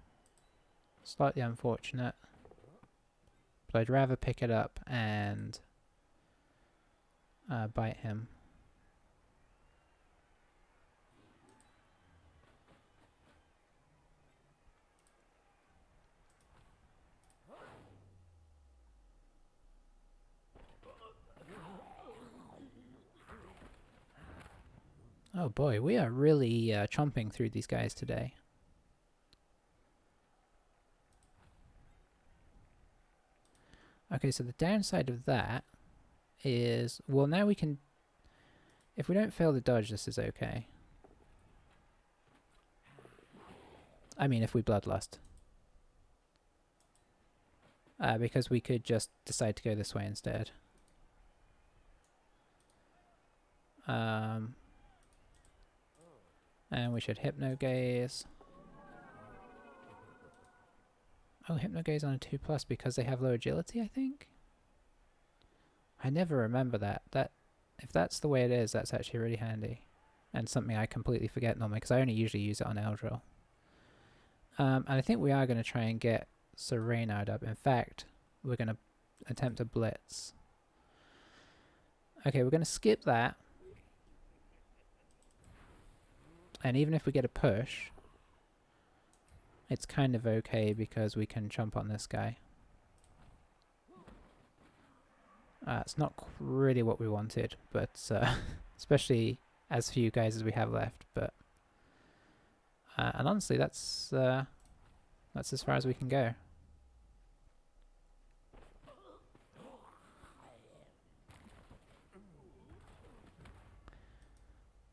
slightly unfortunate. But I'd rather pick it up and bite him. Oh boy, we are really chomping through these guys today. Okay, so the downside of that is, well, now we can, if we don't fail the dodge, this is okay. I mean, if we bloodlust. Because we could just decide to go this way instead. And we should hypno gaze. Oh, Hypnogaze on a 2+ because they have low agility, I think? I never remember that. If that's the way it is, that's actually really handy. And something I completely forget normally, because I only usually use it on Eldril. And I think we are going to try and get Sir Reynard up. In fact, we're going to attempt a blitz. Okay, we're going to skip that. And even if we get a push, it's kind of okay because we can jump on this guy. It's not really what we wanted, but especially as few guys as we have left. But and honestly, that's as far as we can go.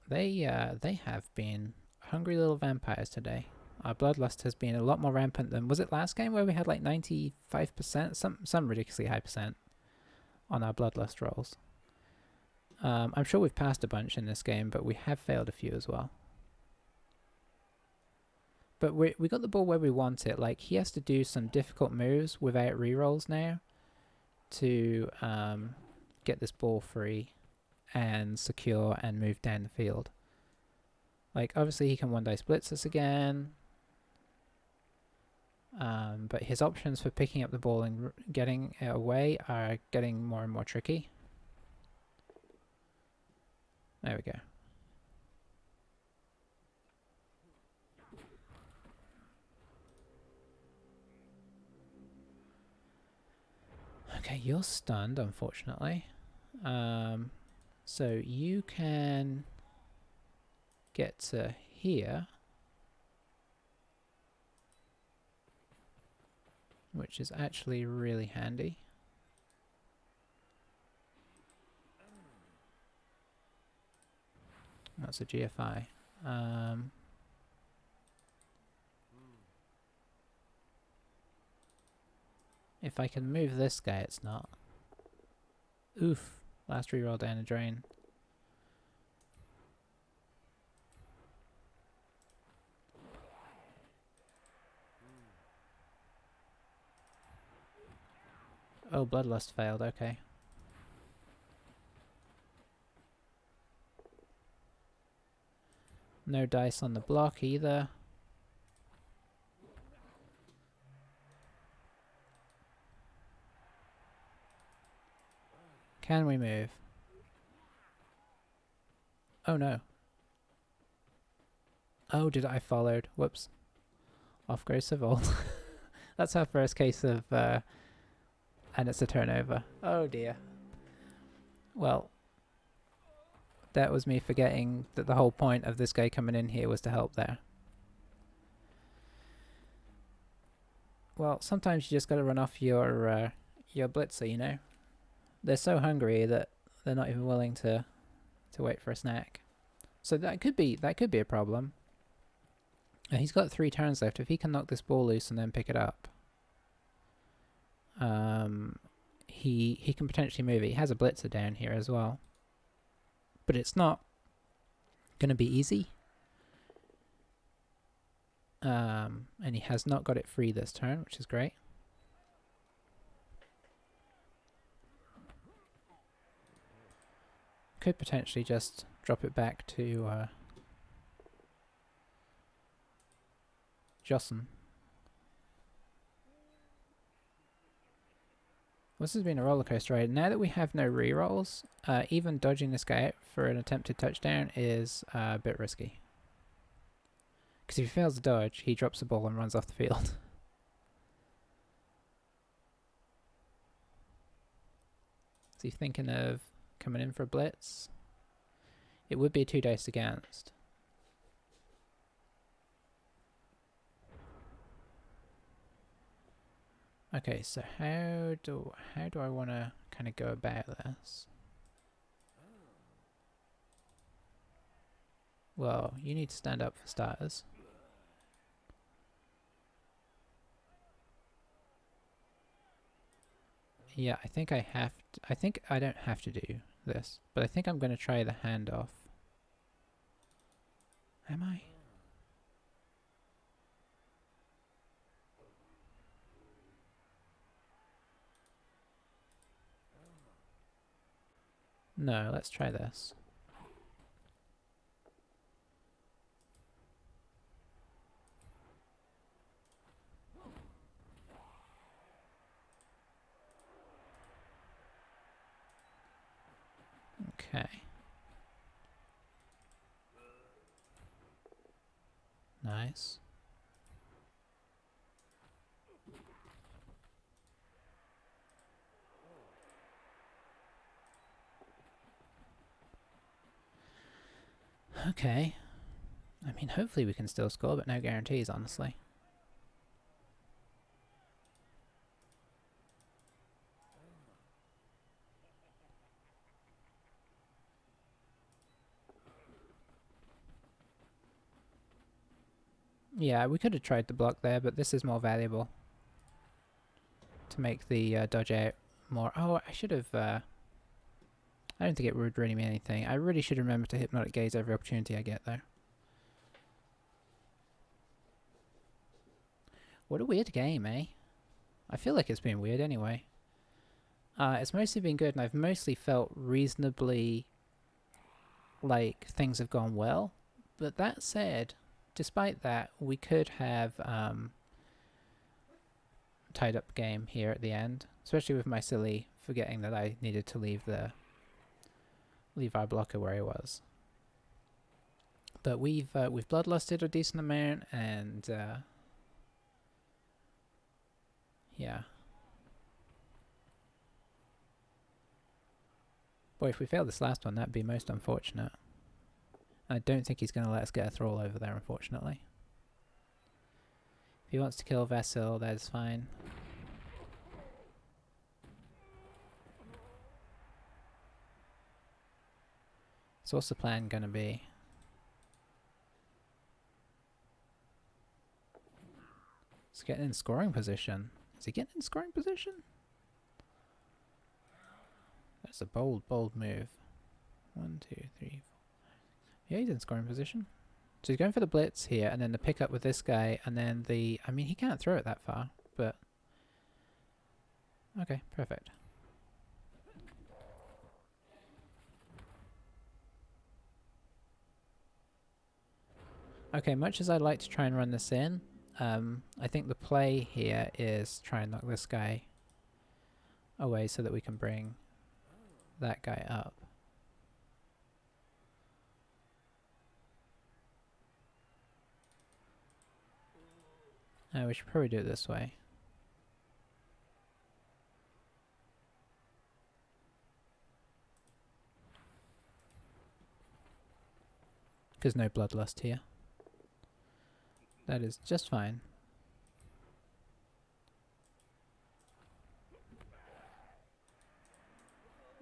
They have been hungry little vampires today. Our bloodlust has been a lot more rampant than was it last game where we had like 95%, some ridiculously high percent on our bloodlust rolls. I'm sure we've passed a bunch in this game, but we have failed a few as well. But we got the ball where we want it. Like, he has to do some difficult moves without rerolls now to get this ball free and secure and move down the field. Like, obviously he can one dice blitz us again. But his options for picking up the ball and getting it away are getting more and more tricky. There we go. Okay, you're stunned, unfortunately. So you can get to here, which is actually really handy. That's a GFI. If I can move this guy, it's not. Oof. Last reroll down the drain. Oh, Bloodlust failed, okay. No dice on the block either. Can we move? Oh no. Oh, I followed. Whoops. Off goes Civil. That's our first case of, and it's a turnover. Oh dear. Well, that was me forgetting that the whole point of this guy coming in here was to help there. Well, sometimes you just gotta run off your blitzer, you know? They're so hungry that they're not even willing to wait for a snack. So that could be a problem. And he's got 3 turns left. If he can knock this ball loose and then pick it up, he can potentially move it. He has a blitzer down here as well, but it's not going to be easy. And he has not got it free this turn, which is great. Could potentially just drop it back to Jocelyn. This has been a rollercoaster ride. Now that we have no rerolls, even dodging this guy out for an attempted touchdown is a bit risky. Because if he fails to dodge, he drops the ball and runs off the field. Is he thinking of coming in for a blitz? It would be a 2 dice against. Okay, so how do I want to kind of go about this? Well, you need to stand up for starters. Yeah, I think I have to, I think I don't have to do this, but I think I'm going to try the handoff. Am I? No, let's try this. Okay. Nice. Okay. I mean, hopefully we can still score, but no guarantees, honestly. Yeah, we could have tried to block there, but this is more valuable to make the dodge out more. Oh, I should have... I don't think it would really mean anything. I really should remember to hypnotic gaze every opportunity I get, though. What a weird game, eh? I feel like it's been weird anyway. It's mostly been good, and I've mostly felt reasonably like things have gone well. But that said, despite that, we could have tied up game here at the end, especially with my silly forgetting that I needed to leave our blocker where he was. But we've bloodlusted a decent amount, and yeah. Boy, if we fail this last one, that'd be most unfortunate. I don't think he's going to let us get a thrall over there, unfortunately. If he wants to kill Vasil, that is fine. So what's the plan going to be? He's getting in scoring position. Is he getting in scoring position? That's a bold move. 1, 2, 3, 4. Yeah, he's in scoring position. So he's going for the blitz here, and then the pickup with this guy, and then the... I mean, he can't throw it that far, but... Okay, perfect. Okay, much as I'd like to try and run this in, I think the play here is try and knock this guy away so that we can bring that guy up. We should probably do it this way. Because no bloodlust here. That is just fine.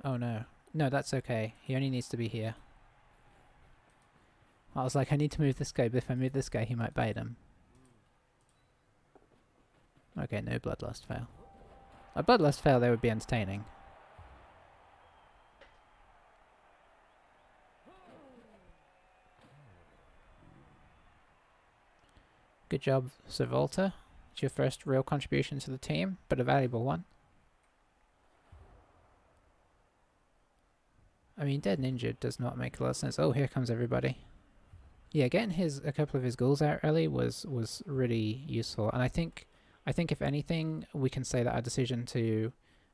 Oh no. No, that's okay. He only needs to be here. I was like, I need to move this guy, but if I move this guy, he might bite him. Okay, no bloodlust fail. A bloodlust fail, that would be entertaining. Good job, Sir Volta. It's your first real contribution to the team, but a valuable one. I mean, dead and injured does not make a lot of sense. Oh, here comes everybody. Yeah, getting a couple of his goals out early was really useful, and I think if anything, we can say that our decision to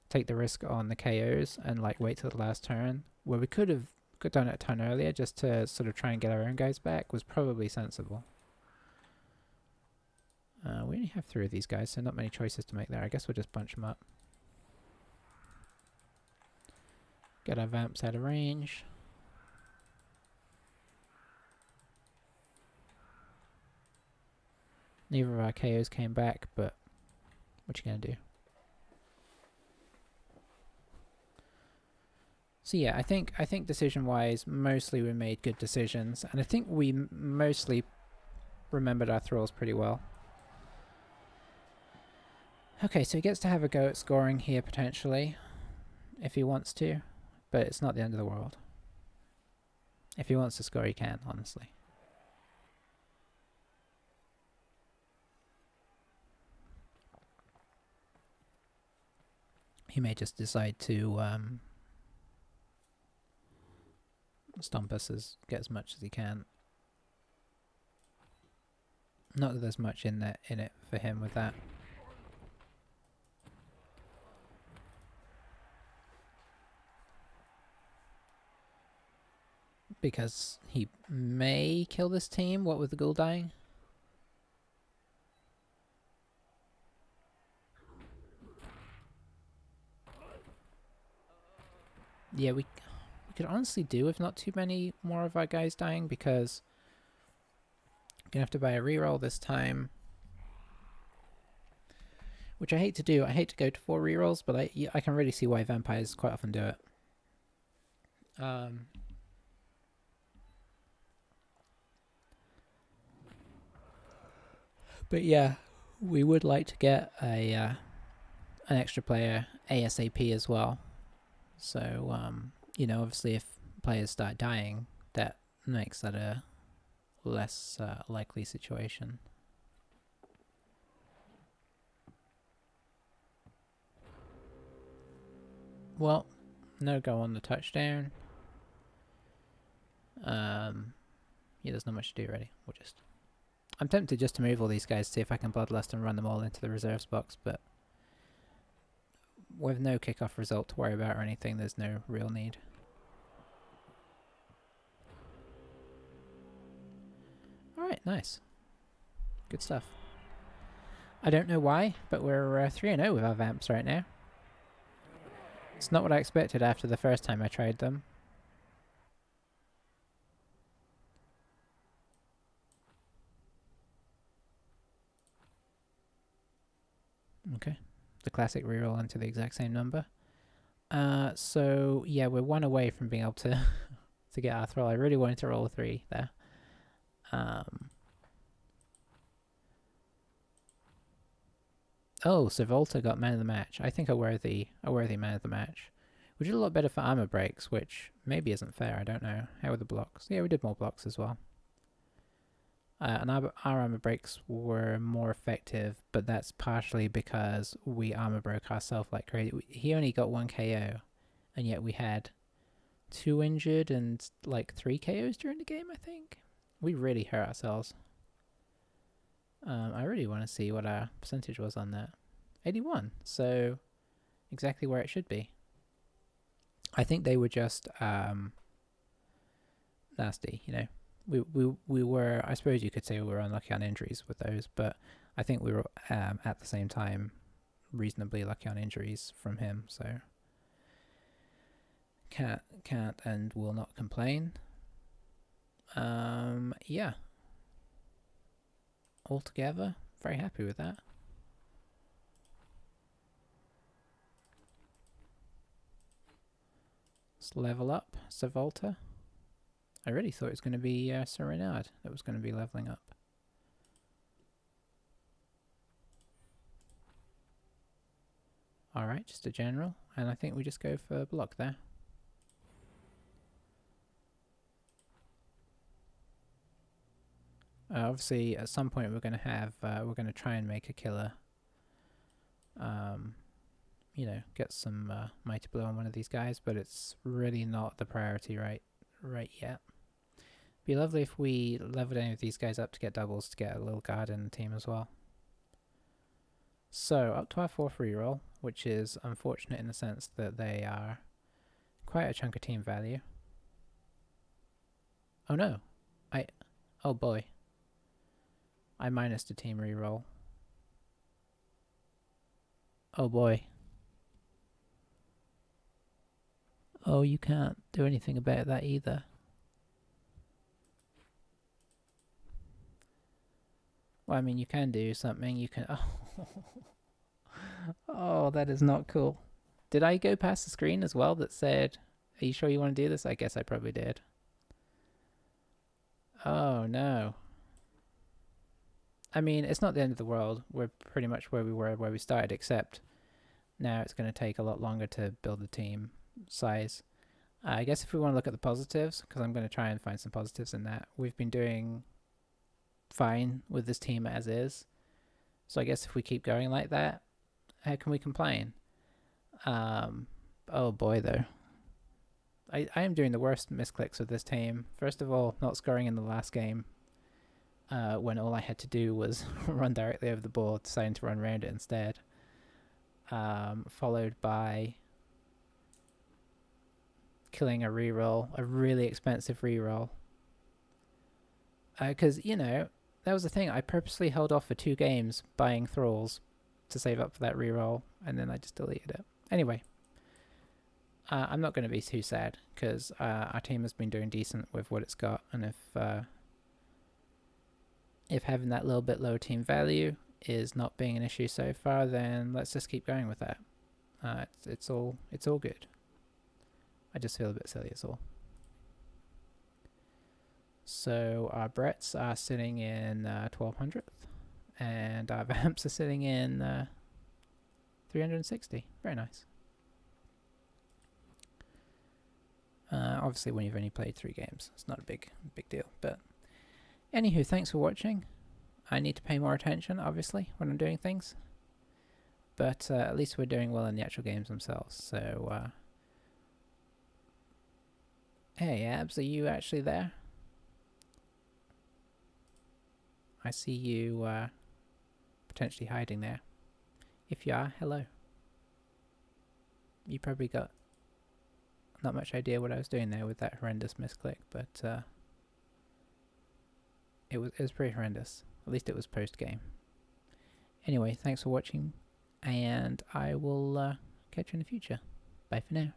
take the risk on the KOs and like wait till the last turn, where we could have done it a turn earlier just to sort of try and get our own guys back, was probably sensible. We only have 3 of these guys, so not many choices to make there. I guess we'll just bunch them up. Get our vamps out of range. Neither of our KOs came back, but what you gonna do? So yeah, I think decision-wise, mostly we made good decisions, and I think we mostly remembered our thralls pretty well. Okay, so he gets to have a go at scoring here potentially, if he wants to, but it's not the end of the world. If he wants to score, he can, honestly. He may just decide to stomp us get as much as he can. Not that there's much in it for him with that. Because he may kill this team, what with the ghoul dying. Yeah, we could honestly do with not too many more of our guys dying, because we're going to have to buy a reroll this time. Which I hate to do. I hate to go to 4 rerolls, but I can really see why vampires quite often do it. But yeah, we would like to get an extra player ASAP as well. So, you know, obviously if players start dying, that makes that a less likely situation. Well, no go on the touchdown. Yeah, there's not much to do really. We'll just... I'm tempted just to move all these guys, see if I can bloodlust and run them all into the reserves box, but with no kickoff result to worry about or anything, there's no real need. Alright, nice. Good stuff. I don't know why, but we're 3-0 with our vamps right now. It's not what I expected after the first time I tried them. Okay. The classic reroll into the exact same number. So yeah, we're 1 away from being able to to get our throw. I really wanted to roll a 3 there. Oh, so Volta got man of the match. I think a worthy man of the match. We did a lot better for armor breaks, which maybe isn't fair. I don't know. How were the blocks? Yeah, we did more blocks as well. And our armor breaks were more effective, but that's partially because we armor broke ourselves like crazy. He only got 1 KO, and yet we had 2 injured and like 3 KOs during the game, I think. We really hurt ourselves. I really want to see what our percentage was on that. 81, so exactly where it should be. I think they were just nasty, you know. We were, I suppose you could say we were unlucky on injuries with those, but I think we were at the same time reasonably lucky on injuries from him, so can't and will not complain. Yeah. Altogether, very happy with that. Let's level up Savolta. I really thought it was going to be Sir Renard that was going to be leveling up. Alright, just a general, and I think we just go for block there. Obviously, at some point we're going to have, we're going to try and make a killer. You know, get some mighty blow on one of these guys, but it's really not the priority right yet. Be lovely if we leveled any of these guys up to get doubles to get a little guard in the team as well. So up to our 4th reroll, which is unfortunate in the sense that they are quite a chunk of team value. Oh no, oh boy, I minus the team reroll. Oh boy. Oh, you can't do anything about that either. Well, I mean, you can do something. You can... Oh, oh, that is not cool. Did I go past the screen as well that said, are you sure you want to do this? I guess I probably did. Oh, no. I mean, it's not the end of the world. We're pretty much where we were, where we started, except now it's going to take a lot longer to build the team size. I guess if we want to look at the positives, because I'm going to try and find some positives in that, we've been doing fine with this team as is. So I guess if we keep going like that, how can we complain? Oh boy, though. I am doing the worst misclicks with this team. First of all, not scoring in the last game when all I had to do was run directly over the board, deciding to run around it instead. Followed by killing a reroll, a really expensive reroll. Because, you know, that was the thing. I purposely held off for 2 games buying thralls to save up for that reroll, and then I just deleted it. Anyway, I'm not going to be too sad, because our team has been doing decent with what it's got, and if having that little bit low team value is not being an issue so far, then let's just keep going with that. It's all good. I just feel a bit silly, is all. So our Bretts are sitting in 1200th, and our Vamps are sitting in 360. Very nice. Obviously when you've only played 3 games, it's not a big deal. But anywho, thanks for watching. I need to pay more attention, obviously, when I'm doing things. But at least we're doing well in the actual games themselves. So, hey, Abs, are you actually there? I see you potentially hiding there. If you are, hello. You probably got not much idea what I was doing there with that horrendous misclick, but it was pretty horrendous. At least it was post-game. Anyway, thanks for watching, and I will catch you in the future. Bye for now.